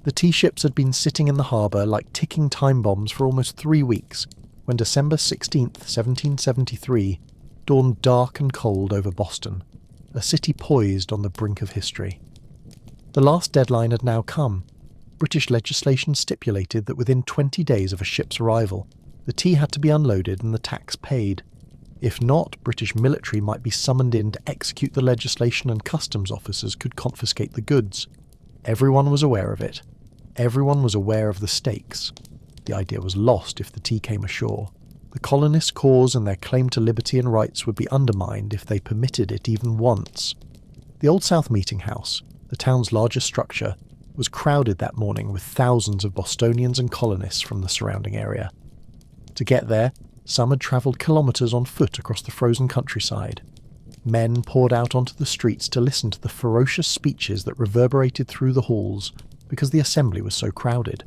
The tea ships had been sitting in the harbour like ticking time bombs for almost 3 weeks, when December 16th, 1773, dawned dark and cold over Boston, a city poised on the brink of history. The last deadline had now come. British legislation stipulated that within 20 days of a ship's arrival, the tea had to be unloaded and the tax paid. If not, British military might be summoned in to execute the legislation and customs officers could confiscate the goods. Everyone was aware of it. Everyone was aware of the stakes. The idea was lost if the tea came ashore. The colonists' cause and their claim to liberty and rights would be undermined if they permitted it even once. The Old South Meeting House, the town's largest structure, was crowded that morning with thousands of Bostonians and colonists from the surrounding area. To get there, some had travelled kilometres on foot across the frozen countryside. Men poured out onto the streets to listen to the ferocious speeches that reverberated through the halls because the assembly was so crowded.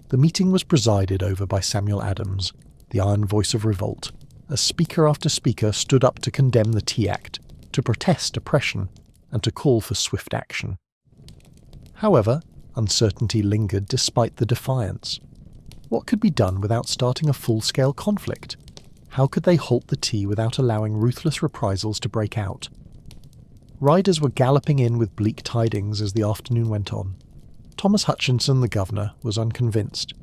The meeting was presided over by Samuel Adams, the iron voice of revolt, as speaker after speaker stood up to condemn the Tea Act, to protest oppression, and to call for swift action. However, uncertainty lingered despite the defiance. What could be done without starting a full-scale conflict? How could they halt the tea without allowing ruthless reprisals to break out? Riders were galloping in with bleak tidings as the afternoon went on. Thomas Hutchinson, the governor, was unconvinced.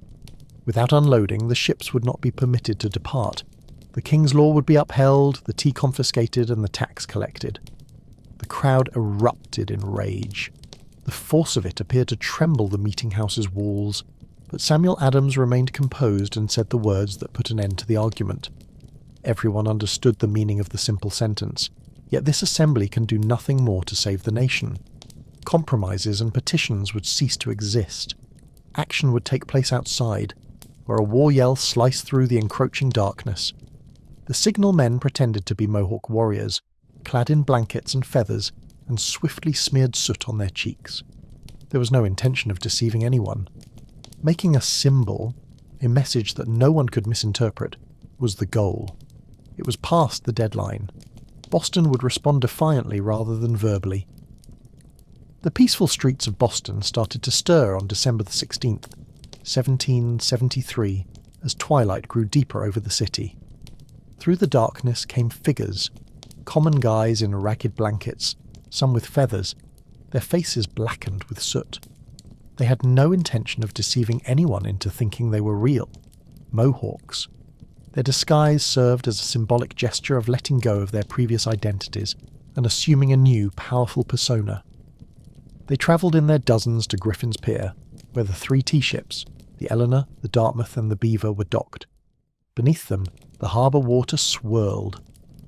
Without unloading, the ships would not be permitted to depart. The king's law would be upheld, the tea confiscated, and the tax collected. The crowd erupted in rage. The force of it appeared to tremble the meeting house's walls, but Samuel Adams remained composed and said the words that put an end to the argument. Everyone understood the meaning of the simple sentence, yet this assembly can do nothing more to save the nation. Compromises and petitions would cease to exist. Action would take place outside, where a war yell sliced through the encroaching darkness. The signal men pretended to be Mohawk warriors, clad in blankets and feathers, and swiftly smeared soot on their cheeks. There was no intention of deceiving anyone. Making a symbol, a message that no one could misinterpret, was the goal. It was past the deadline. Boston would respond defiantly rather than verbally. The peaceful streets of Boston started to stir on December 16th, 1773, as twilight grew deeper over the city. Through the darkness came figures, common guys in ragged blankets, some with feathers, their faces blackened with soot. They had no intention of deceiving anyone into thinking they were real. Mohawks. Their disguise served as a symbolic gesture of letting go of their previous identities and assuming a new, powerful persona. They travelled in their dozens to Griffin's Pier, where the 3 tea ships, the Eleanor, the Dartmouth and the Beaver, were docked. Beneath them, the harbour water swirled,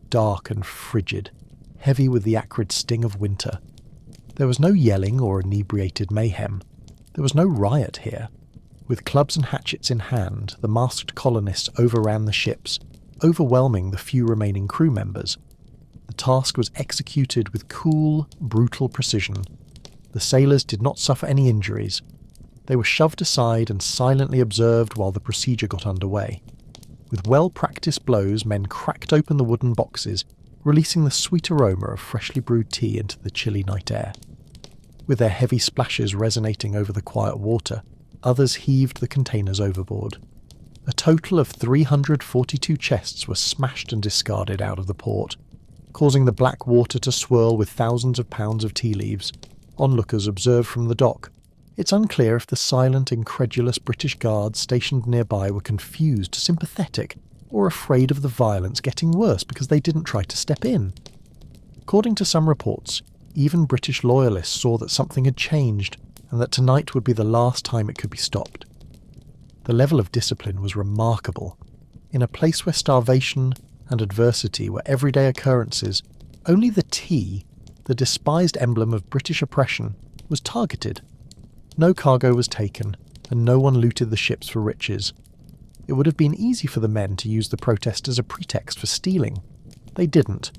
dark and frigid, heavy with the acrid sting of winter. There was no yelling or inebriated mayhem. There was no riot here. With clubs and hatchets in hand, the masked colonists overran the ships, overwhelming the few remaining crew members. The task was executed with cool, brutal precision. The sailors did not suffer any injuries. They were shoved aside and silently observed while the procedure got underway. With well-practiced blows, men cracked open the wooden boxes, releasing the sweet aroma of freshly brewed tea into the chilly night air. With their heavy splashes resonating over the quiet water, others heaved the containers overboard. A total of 342 chests were smashed and discarded out of the port, causing the black water to swirl with thousands of pounds of tea leaves. Onlookers observed from the dock. It's unclear if the silent, incredulous British guards stationed nearby were confused, sympathetic, or afraid of the violence getting worse because they didn't try to step in. According to some reports, even British loyalists saw that something had changed and that tonight would be the last time it could be stopped. The level of discipline was remarkable. In a place where starvation and adversity were everyday occurrences, Only the tea, the despised emblem of British oppression, was targeted. No cargo was taken, and no one looted the ships for riches. It would have been easy for the men to use the protest as a pretext for stealing. They didn't.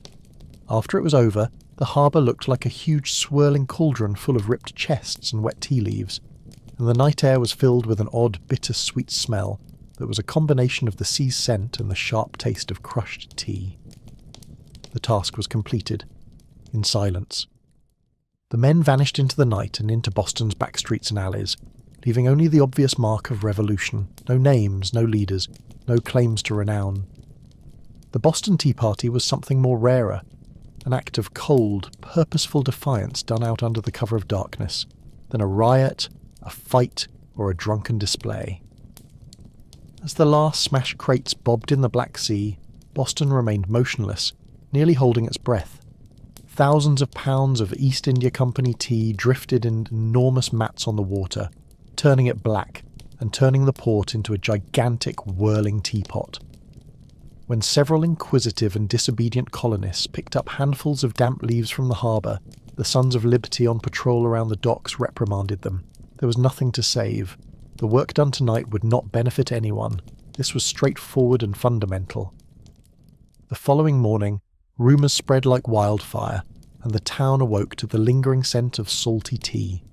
After it was over, the harbour looked like a huge swirling cauldron full of ripped chests and wet tea leaves, and the night air was filled with an odd, bitter-sweet smell that was a combination of the sea's scent and the sharp taste of crushed tea. The task was completed, in silence. The men vanished into the night and into Boston's back streets and alleys, leaving only the obvious mark of revolution. No names, no leaders, no claims to renown. The Boston Tea Party was something more rarer, an act of cold, purposeful defiance done out under the cover of darkness, than a riot, a fight, or a drunken display. As the last smashed crates bobbed in the Black Sea, Boston remained motionless, nearly holding its breath. Thousands of pounds of East India Company tea drifted in enormous mats on the water, turning it black and turning the port into a gigantic whirling teapot. When several inquisitive and disobedient colonists picked up handfuls of damp leaves from the harbour, the Sons of Liberty on patrol around the docks reprimanded them. There was nothing to save. The work done tonight would not benefit anyone. This was straightforward and fundamental. The following morning, rumours spread like wildfire, and the town awoke to the lingering scent of salty tea.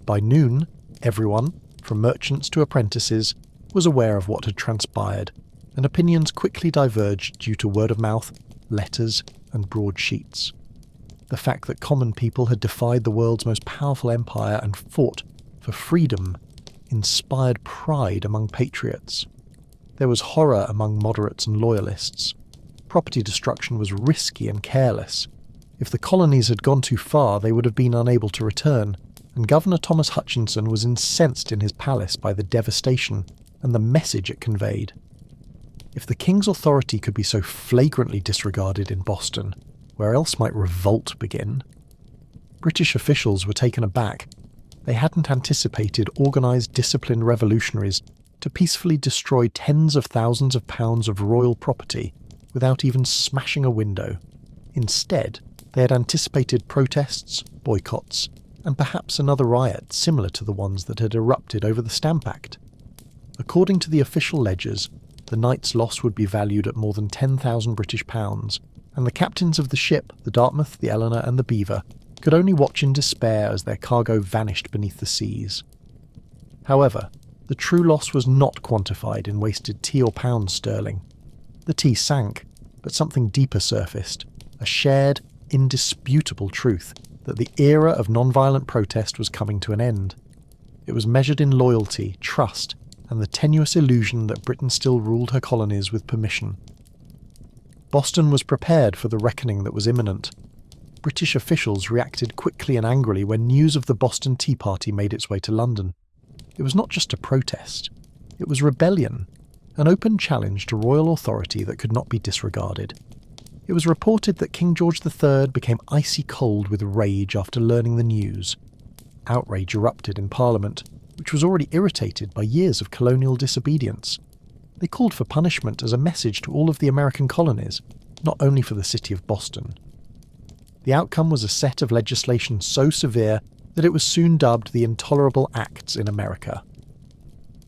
By noon, everyone, from merchants to apprentices, was aware of what had transpired, and opinions quickly diverged due to word of mouth, letters, and broadsheets. The fact that common people had defied the world's most powerful empire and fought for freedom inspired pride among patriots. There was horror among moderates and loyalists. Property destruction was risky and careless. If the colonies had gone too far, they would have been unable to return, and Governor Thomas Hutchinson was incensed in his palace by the devastation and the message it conveyed. If the king's authority could be so flagrantly disregarded in Boston, where else might revolt begin? British officials were taken aback. They hadn't anticipated organised, disciplined revolutionaries to peacefully destroy tens of thousands of pounds of royal property without even smashing a window. Instead, they had anticipated protests, boycotts, and perhaps another riot similar to the ones that had erupted over the Stamp Act. According to the official ledgers, the night's loss would be valued at more than 10,000 British pounds, and the captains of the ship, the Dartmouth, the Eleanor, and the Beaver, could only watch in despair as their cargo vanished beneath the seas. However, the true loss was not quantified in wasted tea or pounds sterling. The tea sank, but something deeper surfaced, a shared, indisputable truth that the era of non-violent protest was coming to an end. It was measured in loyalty, trust, and the tenuous illusion that Britain still ruled her colonies with permission. Boston was prepared for the reckoning that was imminent. British officials reacted quickly and angrily when news of the Boston Tea Party made its way to London. It was not just a protest. It was rebellion, an open challenge to royal authority that could not be disregarded. It was reported that King George III became icy cold with rage after learning the news. Outrage erupted in Parliament, which was already irritated by years of colonial disobedience. They called for punishment as a message to all of the American colonies, not only for the city of Boston. The outcome was a set of legislation so severe that it was soon dubbed the Intolerable Acts in America.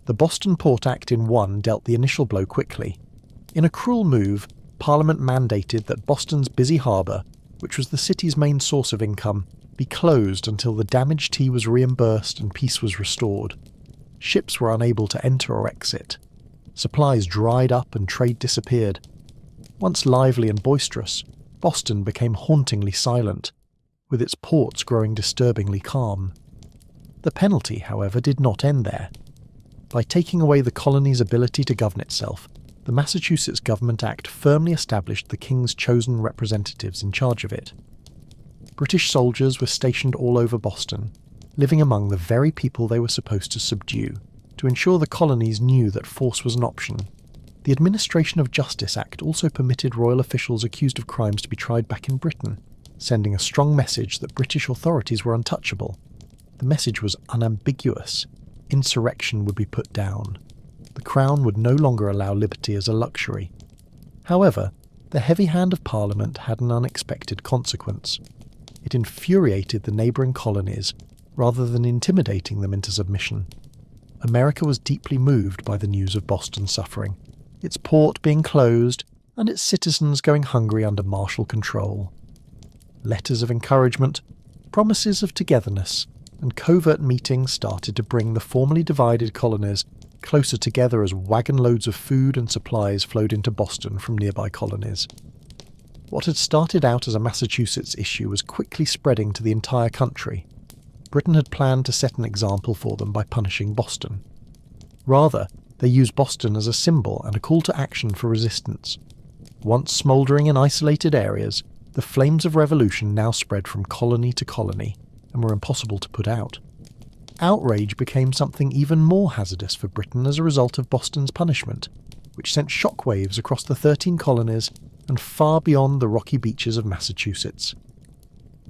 The Boston Port Act in 1 dealt the initial blow quickly. In a cruel move, Parliament mandated that Boston's busy harbour, which was the city's main source of income, be closed until the damaged tea was reimbursed and peace was restored. Ships were unable to enter or exit. Supplies dried up and trade disappeared. Once lively and boisterous, Boston became hauntingly silent, with its ports growing disturbingly calm. The penalty, however, did not end there. By taking away the colony's ability to govern itself, the Massachusetts Government Act firmly established the king's chosen representatives in charge of it. British soldiers were stationed all over Boston, living among the very people they were supposed to subdue, to ensure the colonies knew that force was an option. The Administration of Justice Act also permitted royal officials accused of crimes to be tried back in Britain, sending a strong message that British authorities were untouchable. The message was unambiguous. Insurrection would be put down. The Crown would no longer allow liberty as a luxury. However, the heavy hand of Parliament had an unexpected consequence. It infuriated the neighbouring colonies rather than intimidating them into submission. America was deeply moved by the news of Boston's suffering, its port being closed and its citizens going hungry under martial control. Letters of encouragement, promises of togetherness, and covert meetings started to bring the formerly divided colonies closer together as wagon loads of food and supplies flowed into Boston from nearby colonies. What had started out as a Massachusetts issue was quickly spreading to the entire country. Britain had planned to set an example for them by punishing Boston. Rather, they used Boston as a symbol and a call to action for resistance. Once smouldering in isolated areas, the flames of revolution now spread from colony to colony and were impossible to put out. Outrage became something even more hazardous for Britain as a result of Boston's punishment, which sent shockwaves across the 13 colonies and far beyond the rocky beaches of Massachusetts.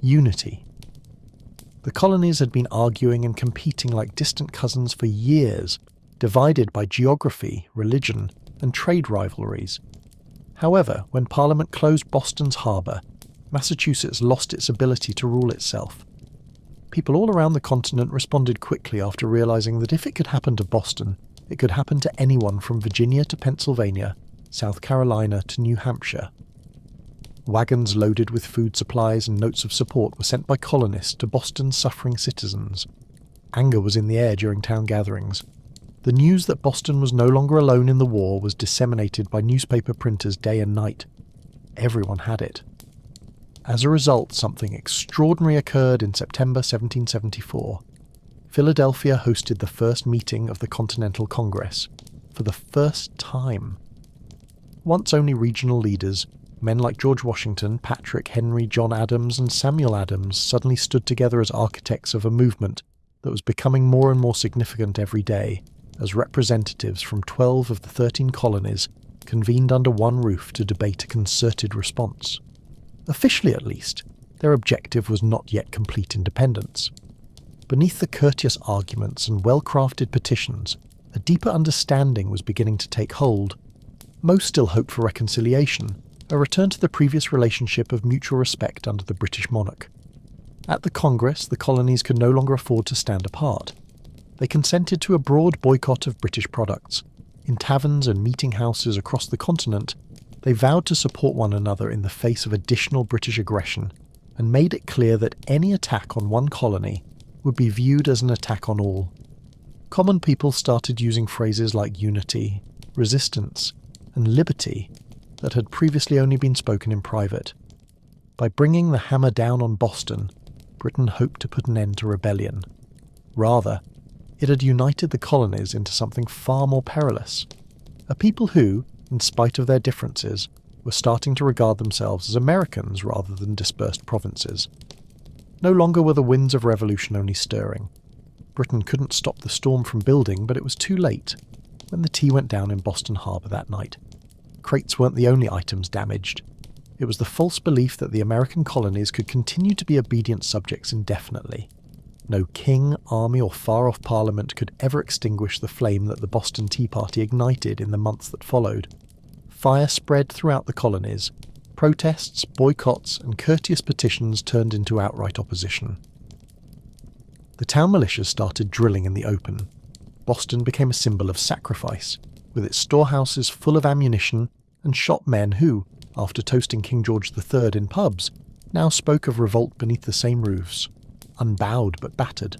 Unity. The colonies had been arguing and competing like distant cousins for years, divided by geography, religion, and trade rivalries. However, when Parliament closed Boston's harbour, Massachusetts lost its ability to rule itself. People all around the continent responded quickly after realising that if it could happen to Boston, it could happen to anyone from Virginia to Pennsylvania, South Carolina to New Hampshire. Wagons loaded with food supplies and notes of support were sent by colonists to Boston's suffering citizens. Anger was in the air during town gatherings. The news that Boston was no longer alone in the war was disseminated by newspaper printers day and night. Everyone had it. As a result, something extraordinary occurred in September 1774. Philadelphia hosted the first meeting of the Continental Congress, for the first time. Once only regional leaders, men like George Washington, Patrick Henry, John Adams, and Samuel Adams suddenly stood together as architects of a movement that was becoming more and more significant every day, as representatives from 12 of the 13 colonies convened under one roof to debate a concerted response. Officially at least, their objective was not yet complete independence. Beneath the courteous arguments and well-crafted petitions, a deeper understanding was beginning to take hold. Most still hoped for reconciliation, a return to the previous relationship of mutual respect under the British monarch. At the Congress, the colonies could no longer afford to stand apart. They consented to a broad boycott of British products. In taverns and meeting houses across the continent, they vowed to support one another in the face of additional British aggression, and made it clear that any attack on one colony would be viewed as an attack on all. Common people started using phrases like unity, resistance, and liberty that had previously only been spoken in private. By bringing the hammer down on Boston, Britain hoped to put an end to rebellion. Rather, it had united the colonies into something far more perilous. A people who, in spite of their differences, were starting to regard themselves as Americans rather than dispersed provinces. No longer were the winds of revolution only stirring. Britain couldn't stop the storm from building, but it was too late when the tea went down in Boston Harbour that night. Crates weren't the only items damaged. It was the false belief that the American colonies could continue to be obedient subjects indefinitely. No king, army, or far-off parliament could ever extinguish the flame that the Boston Tea Party ignited in the months that followed. Fire spread throughout the colonies. Protests, boycotts, and courteous petitions turned into outright opposition. The town militias started drilling in the open. Boston became a symbol of sacrifice, with its storehouses full of ammunition and shot men who, after toasting King George III in pubs, now spoke of revolt beneath the same roofs. Unbowed but battered,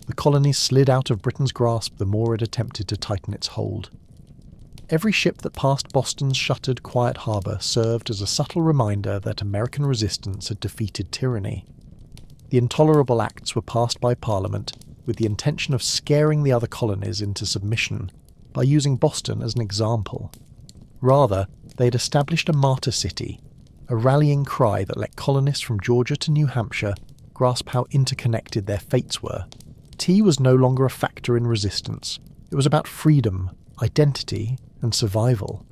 the colonies slid out of Britain's grasp the more it attempted to tighten its hold. Every ship that passed Boston's shuttered, quiet harbour served as a subtle reminder that American resistance had defeated tyranny. The intolerable acts were passed by Parliament with the intention of scaring the other colonies into submission by using Boston as an example. Rather, they had established a martyr city, a rallying cry that let colonists from Georgia to New Hampshire grasp how interconnected their fates were. Tea was no longer a factor in resistance. It was about freedom, identity, and survival.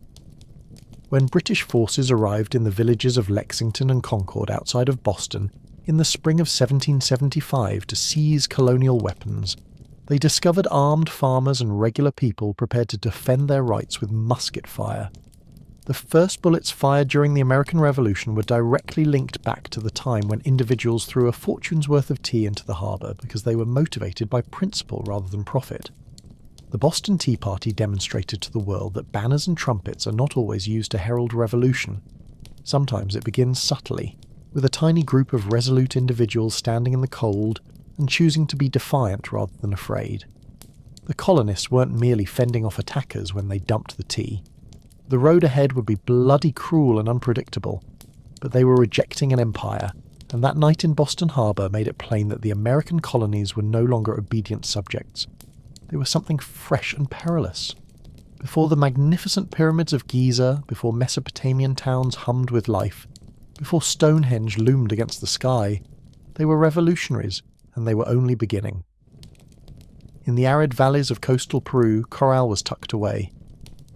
When British forces arrived in the villages of Lexington and Concord outside of Boston in the spring of 1775 to seize colonial weapons, they discovered armed farmers and regular people prepared to defend their rights with musket fire. The first bullets fired during the American Revolution were directly linked back to the time when individuals threw a fortune's worth of tea into the harbour because they were motivated by principle rather than profit. The Boston Tea Party demonstrated to the world that banners and trumpets are not always used to herald revolution. Sometimes it begins subtly, with a tiny group of resolute individuals standing in the cold and choosing to be defiant rather than afraid. The colonists weren't merely fending off attackers when they dumped the tea. The road ahead would be bloody cruel and unpredictable, but they were rejecting an empire, and that night in Boston Harbour made it plain that the American colonies were no longer obedient subjects. They were something fresh and perilous. Before the magnificent pyramids of Giza, before Mesopotamian towns hummed with life, before Stonehenge loomed against the sky, they were revolutionaries, and they were only beginning. In the arid valleys of coastal Peru, Corral was tucked away.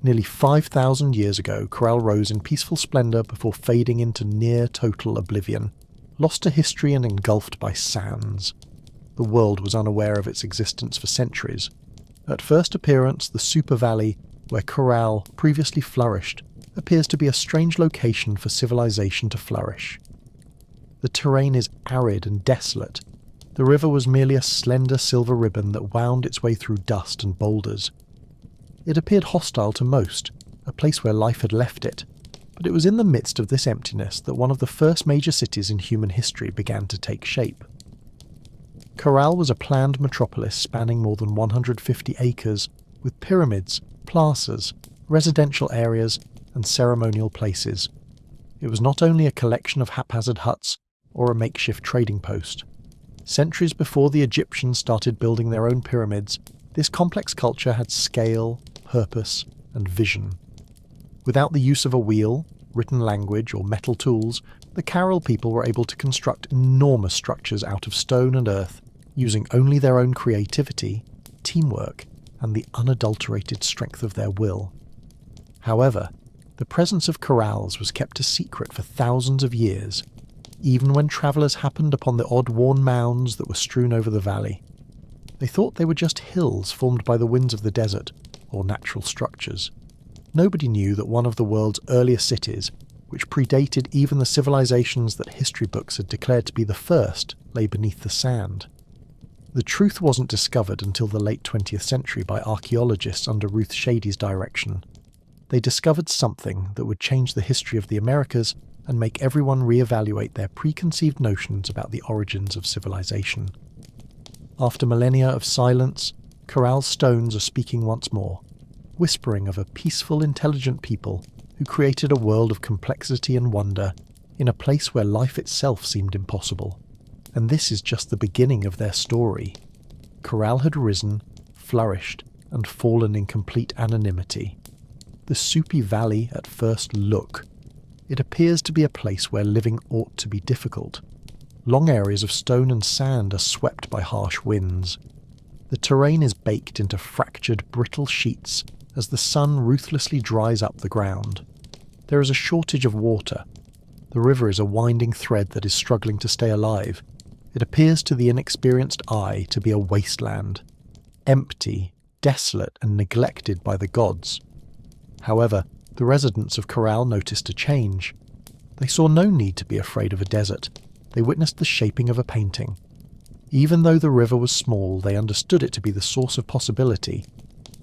Nearly 5,000 years ago, Corral rose in peaceful splendour before fading into near-total oblivion, lost to history and engulfed by sands. The world was unaware of its existence for centuries. At first appearance, the super valley, where Corral previously flourished, appears to be a strange location for civilization to flourish. The terrain is arid and desolate. The river was merely a slender silver ribbon that wound its way through dust and boulders. It appeared hostile to most, a place where life had left it, but it was in the midst of this emptiness that one of the first major cities in human history began to take shape. Corral was a planned metropolis spanning more than 150 acres, with pyramids, plazas, residential areas, and ceremonial places. It was not only a collection of haphazard huts or a makeshift trading post. Centuries before the Egyptians started building their own pyramids, this complex culture had scale, purpose, and vision. Without the use of a wheel, written language, or metal tools, the Carroll people were able to construct enormous structures out of stone and earth, using only their own creativity, teamwork, and the unadulterated strength of their will. However, the presence of corrals was kept a secret for thousands of years, even when travellers happened upon the odd worn mounds that were strewn over the valley. They thought they were just hills formed by the winds of the desert, or natural structures. Nobody knew that one of the world's earliest cities, which predated even the civilizations that history books had declared to be the first, lay beneath the sand. The truth wasn't discovered until the late 20th century by archaeologists under Ruth Shady's direction. They discovered something that would change the history of the Americas and make everyone reevaluate their preconceived notions about the origins of civilization. After millennia of silence, Corral's stones are speaking once more, whispering of a peaceful, intelligent people who created a world of complexity and wonder in a place where life itself seemed impossible. And this is just the beginning of their story. Corral had risen, flourished, and fallen in complete anonymity. The soupy valley at first look. It appears to be a place where living ought to be difficult. Long areas of stone and sand are swept by harsh winds. The terrain is baked into fractured, brittle sheets as the sun ruthlessly dries up the ground. There is a shortage of water. The river is a winding thread that is struggling to stay alive. It appears to the inexperienced eye to be a wasteland, empty, desolate, and neglected by the gods. However, the residents of Corral noticed a change. They saw no need to be afraid of a desert. They witnessed the shaping of a painting. Even though the river was small, they understood it to be the source of possibility.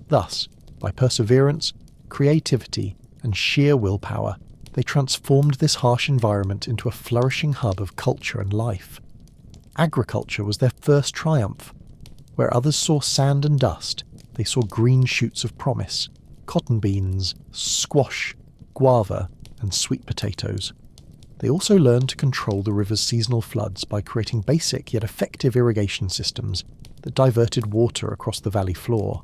Thus, by perseverance, creativity, and sheer willpower, they transformed this harsh environment into a flourishing hub of culture and life. Agriculture was their first triumph. Where others saw sand and dust, they saw green shoots of promise, cotton beans, squash, guava, and sweet potatoes. They also learned to control the river's seasonal floods by creating basic yet effective irrigation systems that diverted water across the valley floor.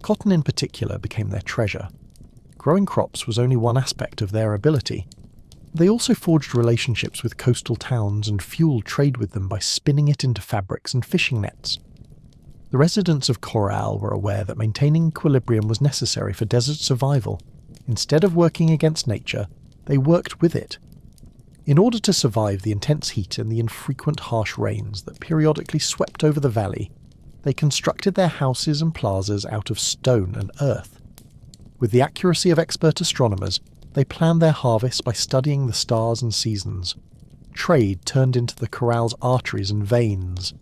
Cotton in particular became their treasure. Growing crops was only one aspect of their ability. They also forged relationships with coastal towns and fueled trade with them by spinning it into fabrics and fishing nets. The residents of Corral were aware that maintaining equilibrium was necessary for desert survival. Instead of working against nature, they worked with it. In order to survive the intense heat and the infrequent harsh rains that periodically swept over the valley, they constructed their houses and plazas out of stone and earth. With the accuracy of expert astronomers, They planned their harvests by studying the stars and seasons. Trade turned into the corral's arteries and veins.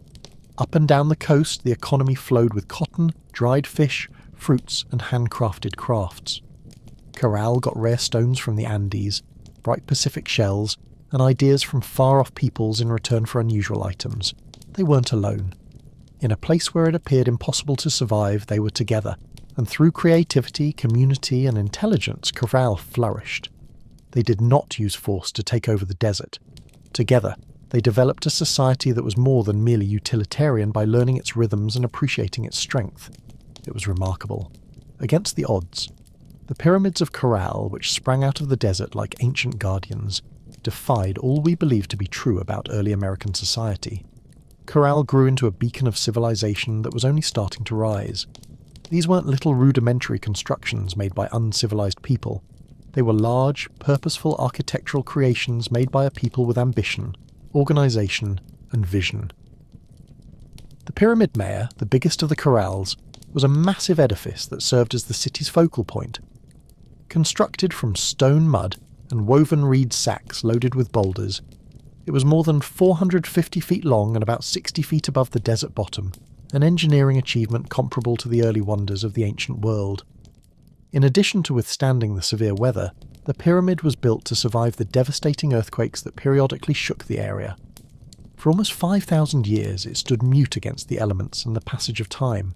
Up and down the coast, the economy flowed with cotton, dried fish, fruits, and handcrafted crafts. Corral got rare stones from the Andes, bright Pacific shells, and ideas from far-off peoples in return for unusual items. They weren't alone. In a place where it appeared impossible to survive, they were together, and through creativity, community, and intelligence, Corral flourished. They did not use force to take over the desert. Together, they developed a society that was more than merely utilitarian by learning its rhythms and appreciating its strength. It was remarkable. Against the odds, the pyramids of Corral, which sprang out of the desert like ancient guardians, defied all we believed to be true about early American society. Corral grew into a beacon of civilization that was only starting to rise. These weren't little rudimentary constructions made by uncivilized people. They were large, purposeful architectural creations made by a people with ambition, organization, and vision. The Pyramid Maya, the biggest of the corrals, was a massive edifice that served as the city's focal point. Constructed from stone mud and woven reed sacks loaded with boulders, it was more than 450 feet long and about 60 feet above the desert bottom, an engineering achievement comparable to the early wonders of the ancient world. In addition to withstanding the severe weather, the pyramid was built to survive the devastating earthquakes that periodically shook the area. For almost 5,000 years it stood mute against the elements and the passage of time.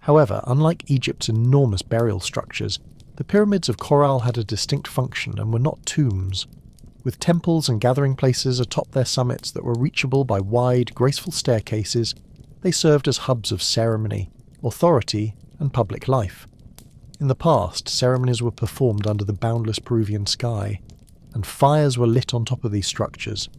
However, unlike Egypt's enormous burial structures, the pyramids of Corral had a distinct function and were not tombs. With temples and gathering places atop their summits that were reachable by wide, graceful staircases, they served as hubs of ceremony, authority, and public life. In the past, ceremonies were performed under the boundless Peruvian sky, and fires were lit on top of these structures.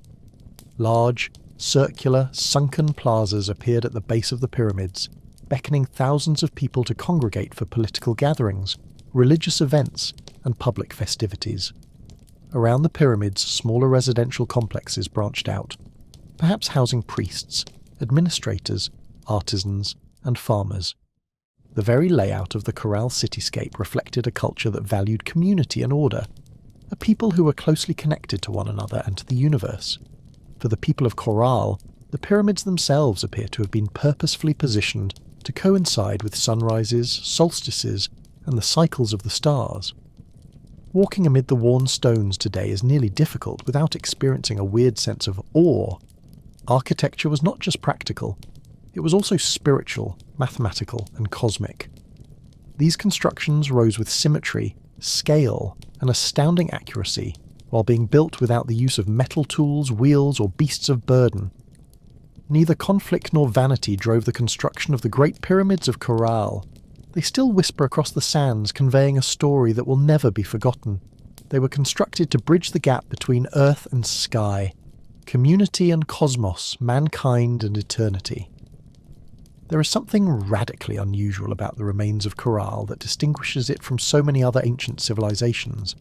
Large, circular, sunken plazas appeared at the base of the pyramids, beckoning thousands of people to congregate for political gatherings, religious events, and public festivities. Around the pyramids, smaller residential complexes branched out, perhaps housing priests, administrators, artisans, and farmers. The very layout of the Corral cityscape reflected a culture that valued community and order, a people who were closely connected to one another and to the universe. For the people of Corral, the pyramids themselves appear to have been purposefully positioned to coincide with sunrises, solstices, and the cycles of the stars. Walking amid the worn stones today is nearly difficult without experiencing a weird sense of awe. Architecture was not just practical, it was also spiritual, mathematical, and cosmic. These constructions rose with symmetry, scale, and astounding accuracy, while being built without the use of metal tools, wheels, or beasts of burden. Neither conflict nor vanity drove the construction of the Great Pyramids of Corral. They still whisper across the sands, conveying a story that will never be forgotten. They were constructed to bridge the gap between earth and sky, community and cosmos, mankind and eternity. There is something radically unusual about the remains of Corral that distinguishes it from so many other ancient civilizations.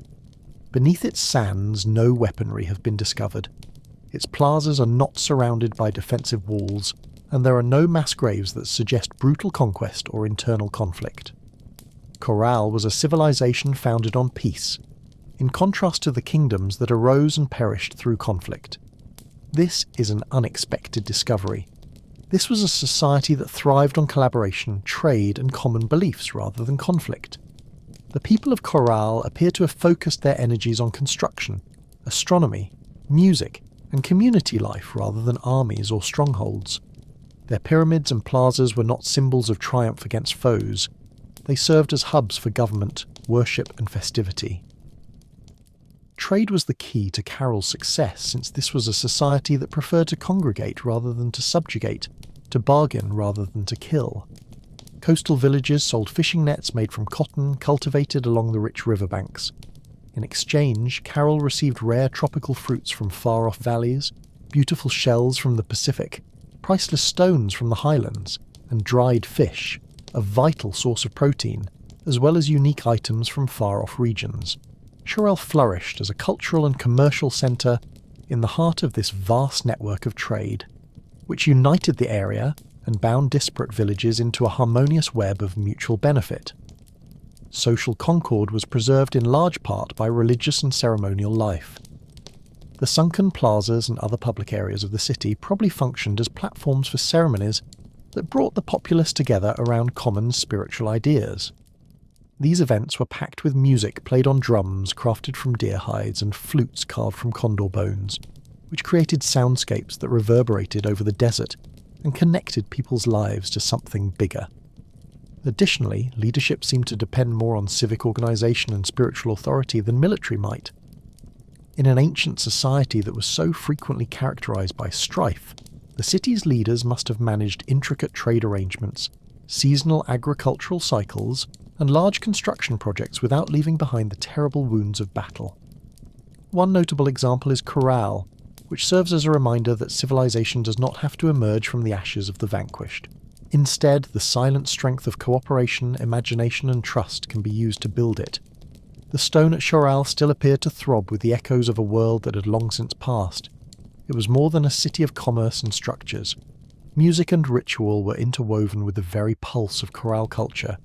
Beneath its sands, no weaponry have been discovered. Its plazas are not surrounded by defensive walls, and there are no mass graves that suggest brutal conquest or internal conflict. Corral was a civilization founded on peace, in contrast to the kingdoms that arose and perished through conflict. This is an unexpected discovery. This was a society that thrived on collaboration, trade, and common beliefs rather than conflict. The people of Corral appear to have focused their energies on construction, astronomy, music, and community life rather than armies or strongholds. Their pyramids and plazas were not symbols of triumph against foes. They served as hubs for government, worship, and festivity. Trade was the key to Corral's success, since this was a society that preferred to congregate rather than to subjugate, to bargain rather than to kill. Coastal villages sold fishing nets made from cotton cultivated along the rich riverbanks. In exchange, Corral received rare tropical fruits from far-off valleys, beautiful shells from the Pacific, priceless stones from the highlands, and dried fish, a vital source of protein, as well as unique items from far-off regions. Corral flourished as a cultural and commercial centre in the heart of this vast network of trade, which united the area and bound disparate villages into a harmonious web of mutual benefit. social concord was preserved in large part by religious and ceremonial life. The sunken plazas and other public areas of the city probably functioned as platforms for ceremonies that brought the populace together around common spiritual ideas. These events were packed with music played on drums crafted from deer hides and flutes carved from condor bones, which created soundscapes that reverberated over the desert and connected people's lives to something bigger. Additionally, leadership seemed to depend more on civic organisation and spiritual authority than military might. In an ancient society that was so frequently characterised by strife, the city's leaders must have managed intricate trade arrangements, seasonal agricultural cycles, and large construction projects without leaving behind the terrible wounds of battle. One notable example is Corral, which serves as a reminder that civilization does not have to emerge from the ashes of the vanquished. Instead, the silent strength of cooperation, imagination and trust can be used to build it. The stone at Corral still appeared to throb with the echoes of a world that had long since passed. It was more than a city of commerce and structures. Music and ritual were interwoven with the very pulse of Corral culture,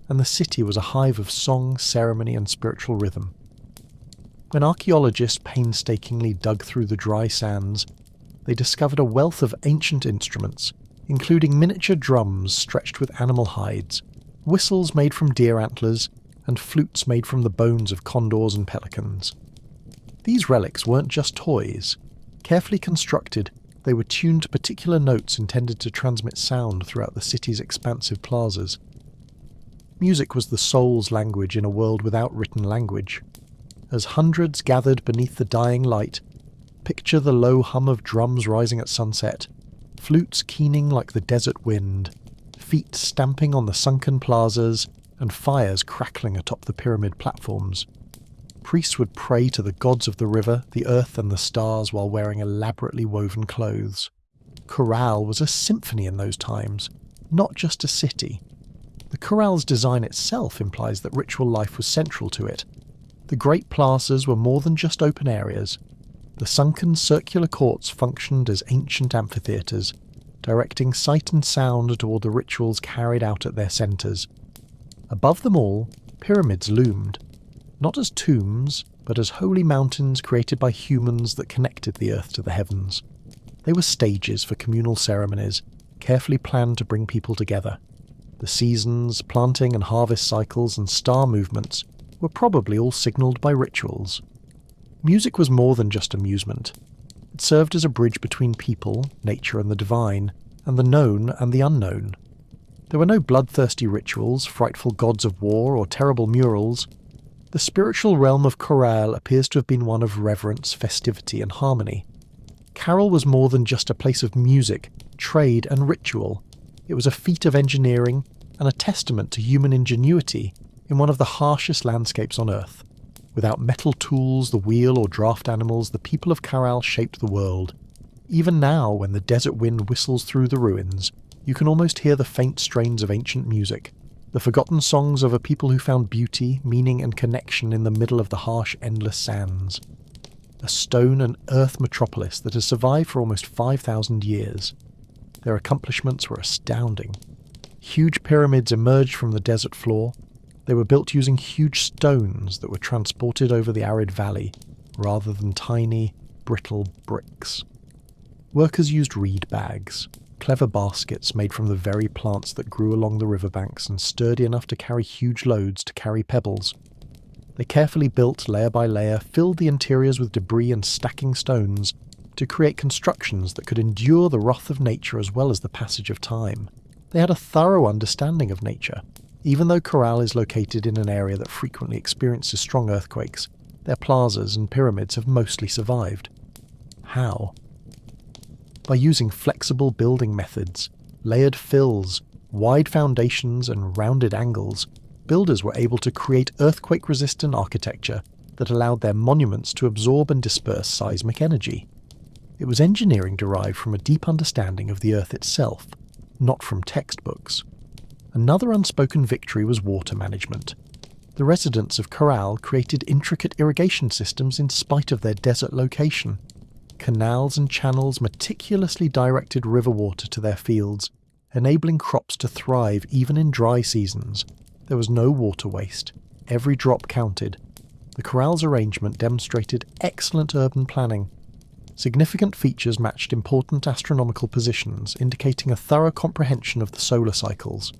and the city was a hive of song, ceremony and spiritual rhythm. When archaeologists painstakingly dug through the dry sands, they discovered a wealth of ancient instruments, including miniature drums stretched with animal hides, whistles made from deer antlers, and flutes made from the bones of condors and pelicans. These relics weren't just toys. Carefully constructed, they were tuned to particular notes intended to transmit sound throughout the city's expansive plazas. Music was the soul's language in a world without written language. As hundreds gathered beneath the dying light, picture the low hum of drums rising at sunset, flutes keening like the desert wind, feet stamping on the sunken plazas, and fires crackling atop the pyramid platforms. Priests would pray to the gods of the river, the earth and the stars while wearing elaborately woven clothes. Corral was a symphony in those times, not just a city. The Corral's design itself implies that ritual life was central to it. The great plazas were more than just open areas. The sunken circular courts functioned as ancient amphitheatres, directing sight and sound toward the rituals carried out at their centres. Above them all, pyramids loomed, not as tombs, but as holy mountains created by humans that connected the earth to the heavens. They were stages for communal ceremonies, carefully planned to bring people together. The seasons, planting and harvest cycles, and star movements were probably all signalled by rituals. Music was more than just amusement. It served as a bridge between people, nature and the divine, and the known and the unknown. There were no bloodthirsty rituals, frightful gods of war, or terrible murals. The spiritual realm of Corral appears to have been one of reverence, festivity and harmony. Carol was more than just a place of music, trade and ritual. It was a feat of engineering and a testament to human ingenuity in one of the harshest landscapes on Earth. Without metal tools, the wheel or draft animals, the people of Corral shaped the world. Even now, when the desert wind whistles through the ruins, you can almost hear the faint strains of ancient music, the forgotten songs of a people who found beauty, meaning and connection in the middle of the harsh, endless sands. A stone and earth metropolis that has survived for almost 5,000 years. Their accomplishments were astounding. Huge pyramids emerged from the desert floor. They were built using huge stones that were transported over the arid valley, rather than tiny, brittle bricks. Workers used reed bags, clever baskets made from the very plants that grew along the riverbanks and sturdy enough to carry huge loads to carry pebbles. They carefully built, layer by layer, filled the interiors with debris and stacking stones to create constructions that could endure the wrath of nature as well as the passage of time. They had a thorough understanding of nature. Even though Corral is located in an area that frequently experiences strong earthquakes, their plazas and pyramids have mostly survived. How? By using flexible building methods, layered fills, wide foundations and rounded angles, builders were able to create earthquake-resistant architecture that allowed their monuments to absorb and disperse seismic energy. It was engineering derived from a deep understanding of the Earth itself, not from textbooks. Another unspoken victory was water management. The residents of Corral created intricate irrigation systems in spite of their desert location. Canals and channels meticulously directed river water to their fields, enabling crops to thrive even in dry seasons. There was no water waste. Every drop counted. The corral's arrangement demonstrated excellent urban planning. Significant features matched important astronomical positions, indicating a thorough comprehension of the solar cycles.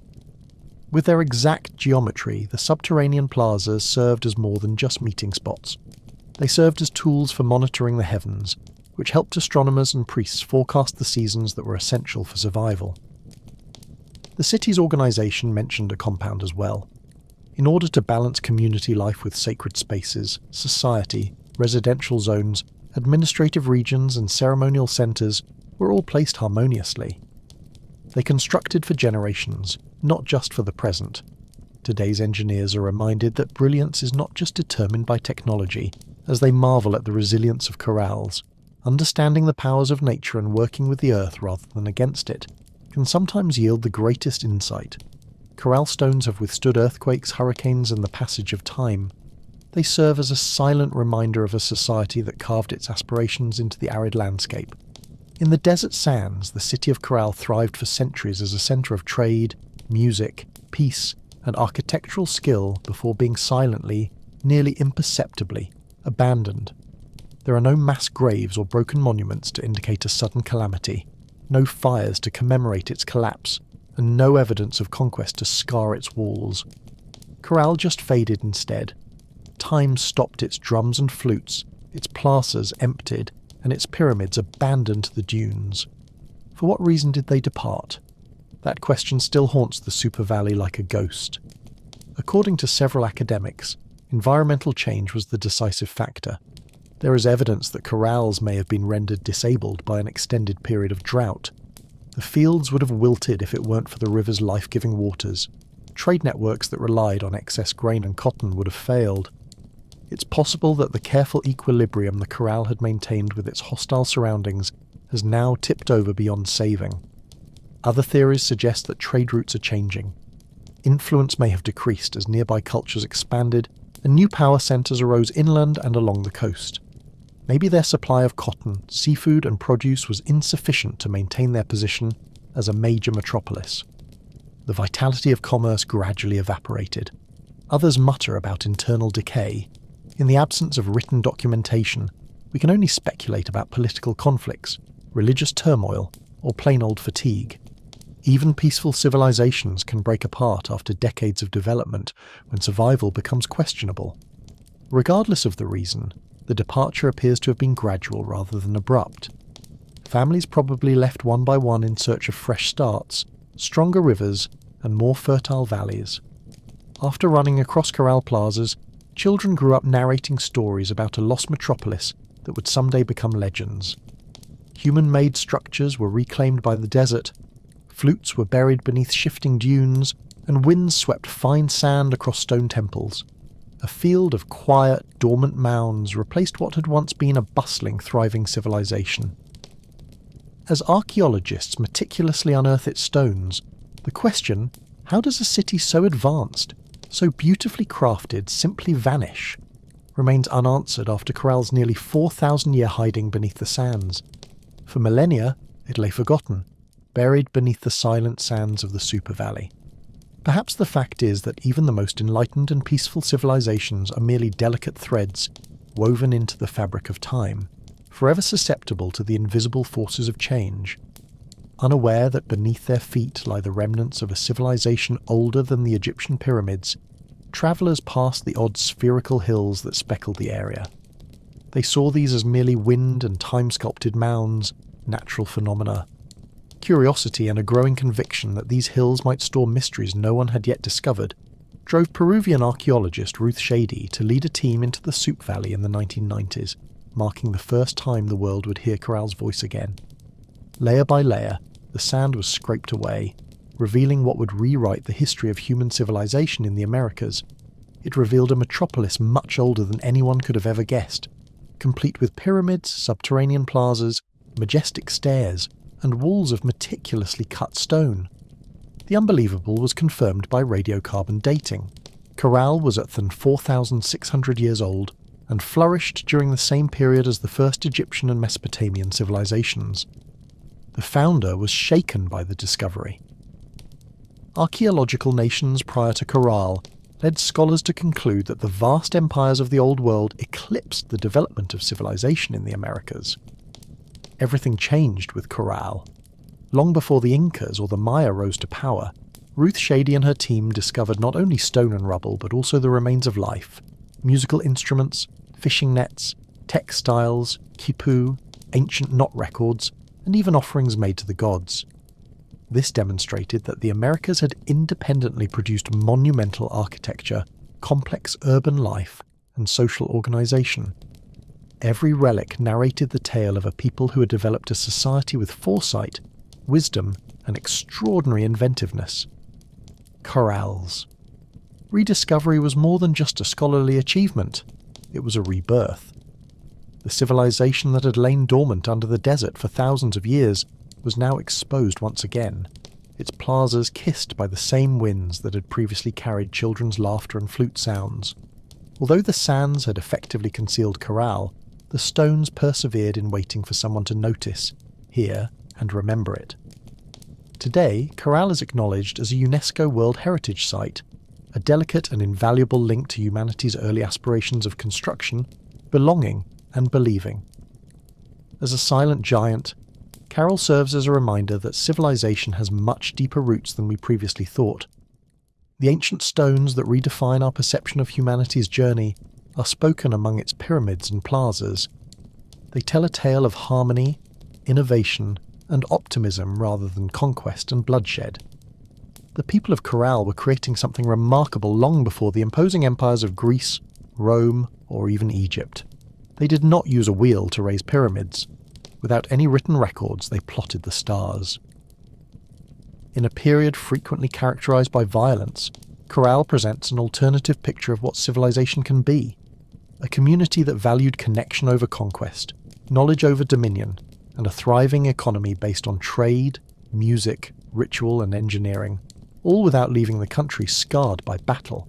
With their exact geometry, the subterranean plazas served as more than just meeting spots. They served as tools for monitoring the heavens, which helped astronomers and priests forecast the seasons that were essential for survival. The city's organisation mentioned a compound as well. In order to balance community life with sacred spaces, society, residential zones, administrative regions and ceremonial centres were all placed harmoniously. They constructed for generations, not just for the present. Today's engineers are reminded that brilliance is not just determined by technology, as they marvel at the resilience of corrals. Understanding the powers of nature and working with the earth rather than against it can sometimes yield the greatest insight. Corral stones have withstood earthquakes, hurricanes, and the passage of time. They serve as a silent reminder of a society that carved its aspirations into the arid landscape. In the desert sands, the city of Corral thrived for centuries as a centre of trade, music, peace, and architectural skill before being silently, nearly imperceptibly, abandoned. There are no mass graves or broken monuments to indicate a sudden calamity, no fires to commemorate its collapse, and no evidence of conquest to scar its walls. Corral just faded instead. Time stopped its drums and flutes, its plazas emptied, and its pyramids abandoned to the dunes. For what reason did they depart? That question still haunts the Super Valley like a ghost. According to several academics, environmental change was the decisive factor. There is evidence that corrals may have been rendered disabled by an extended period of drought. The fields would have wilted if it weren't for the river's life-giving waters. Trade networks that relied on excess grain and cotton would have failed. It's possible that the careful equilibrium the corral had maintained with its hostile surroundings has now tipped over beyond saving. Other theories suggest that trade routes are changing. Influence may have decreased as nearby cultures expanded and new power centres arose inland and along the coast. Maybe their supply of cotton, seafood and produce was insufficient to maintain their position as a major metropolis. The vitality of commerce gradually evaporated. Others mutter about internal decay. In the absence of written documentation, we can only speculate about political conflicts, religious turmoil, or plain old fatigue. Even peaceful civilizations can break apart after decades of development when survival becomes questionable. Regardless of the reason, the departure appears to have been gradual rather than abrupt. Families probably left one by one in search of fresh starts, stronger rivers, and more fertile valleys. After running across corral plazas, children grew up narrating stories about a lost metropolis that would someday become legends. Human-made structures were reclaimed by the desert, flutes were buried beneath shifting dunes, and winds swept fine sand across stone temples. A field of quiet, dormant mounds replaced what had once been a bustling, thriving civilization. As archaeologists meticulously unearth its stones, the question, how does a city so advanced, so beautifully crafted, simply vanish, remains unanswered after Corral's nearly 4,000-year hiding beneath the sands. For millennia, it lay forgotten, buried beneath the silent sands of the Super Valley. Perhaps the fact is that even the most enlightened and peaceful civilizations are merely delicate threads woven into the fabric of time, forever susceptible to the invisible forces of change. Unaware that beneath their feet lie the remnants of a civilization older than the Egyptian pyramids, travellers passed the odd spherical hills that speckled the area. They saw these as merely wind and time-sculpted mounds, natural phenomena. Curiosity and a growing conviction that these hills might store mysteries no one had yet discovered drove Peruvian archaeologist Ruth Shady to lead a team into the Soup Valley in the 1990s, marking the first time the world would hear Corral's voice again. Layer by layer, the sand was scraped away, revealing what would rewrite the history of human civilization in the Americas. It revealed a metropolis much older than anyone could have ever guessed, complete with pyramids, subterranean plazas, majestic stairs, and walls of meticulously cut stone. The unbelievable was confirmed by radiocarbon dating. Corral was at than 4,600 years old and flourished during the same period as the first Egyptian and Mesopotamian civilizations. The founder was shaken by the discovery. archaeological nations prior to Corral led scholars to conclude that the vast empires of the Old World eclipsed the development of civilization in the Americas. Everything changed with Corral. Long before the Incas or the Maya rose to power, Ruth Shady and her team discovered not only stone and rubble, but also the remains of life, musical instruments, fishing nets, textiles, quipu, ancient knot records, and even offerings made to the gods. This demonstrated that the Americas had independently produced monumental architecture, complex urban life, and social organization. Every relic narrated the tale of a people who had developed a society with foresight, wisdom, and extraordinary inventiveness. Corrals. Rediscovery was more than just a scholarly achievement. It was a rebirth. The civilization that had lain dormant under the desert for thousands of years was now exposed once again, its plazas kissed by the same winds that had previously carried children's laughter and flute sounds. Although the sands had effectively concealed Corral, the stones persevered in waiting for someone to notice, hear, and remember it. Today, Corral is acknowledged as a UNESCO World Heritage Site, a delicate and invaluable link to humanity's early aspirations of construction, belonging, and believing. As a silent giant, Carol serves as a reminder that civilization has much deeper roots than we previously thought. The ancient stones that redefine our perception of humanity's journey are spoken among its pyramids and plazas. They tell a tale of harmony, innovation, and optimism rather than conquest and bloodshed. The people of Corral were creating something remarkable long before the imposing empires of Greece, Rome, or even Egypt. They did not use a wheel to raise pyramids. Without any written records, they plotted the stars. In a period frequently characterized by violence, Corral presents an alternative picture of what civilization can be. A community that valued connection over conquest, knowledge over dominion, and a thriving economy based on trade, music, ritual, and engineering, all without leaving the country scarred by battle.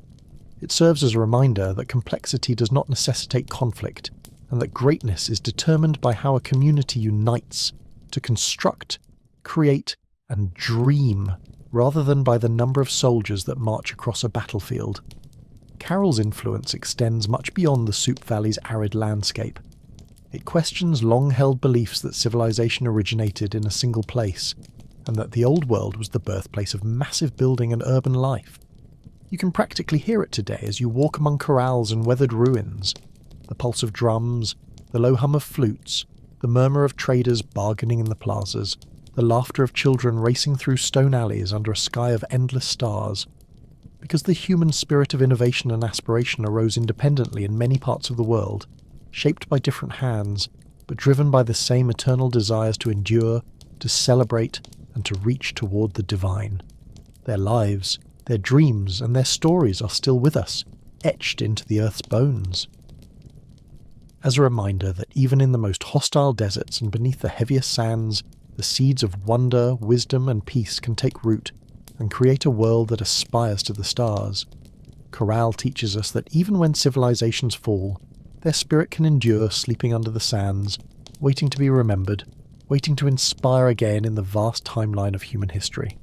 It serves as a reminder that complexity does not necessitate conflict, and that greatness is determined by how a community unites to construct, create, and dream, rather than by the number of soldiers that march across a battlefield. Carroll's influence extends much beyond the Soup Valley's arid landscape. It questions long-held beliefs that civilization originated in a single place, and that the Old World was the birthplace of massive building and urban life. You can practically hear it today as you walk among corrals and weathered ruins. The pulse of drums, the low hum of flutes, the murmur of traders bargaining in the plazas, the laughter of children racing through stone alleys under a sky of endless stars. Because the human spirit of innovation and aspiration arose independently in many parts of the world, shaped by different hands, but driven by the same eternal desires to endure, to celebrate, and to reach toward the divine. Their lives, their dreams, and their stories are still with us, etched into the earth's bones. As a reminder that even in the most hostile deserts and beneath the heaviest sands, the seeds of wonder, wisdom, and peace can take root and create a world that aspires to the stars. Corral teaches us that even when civilizations fall, their spirit can endure sleeping under the sands, waiting to be remembered, waiting to inspire again in the vast timeline of human history.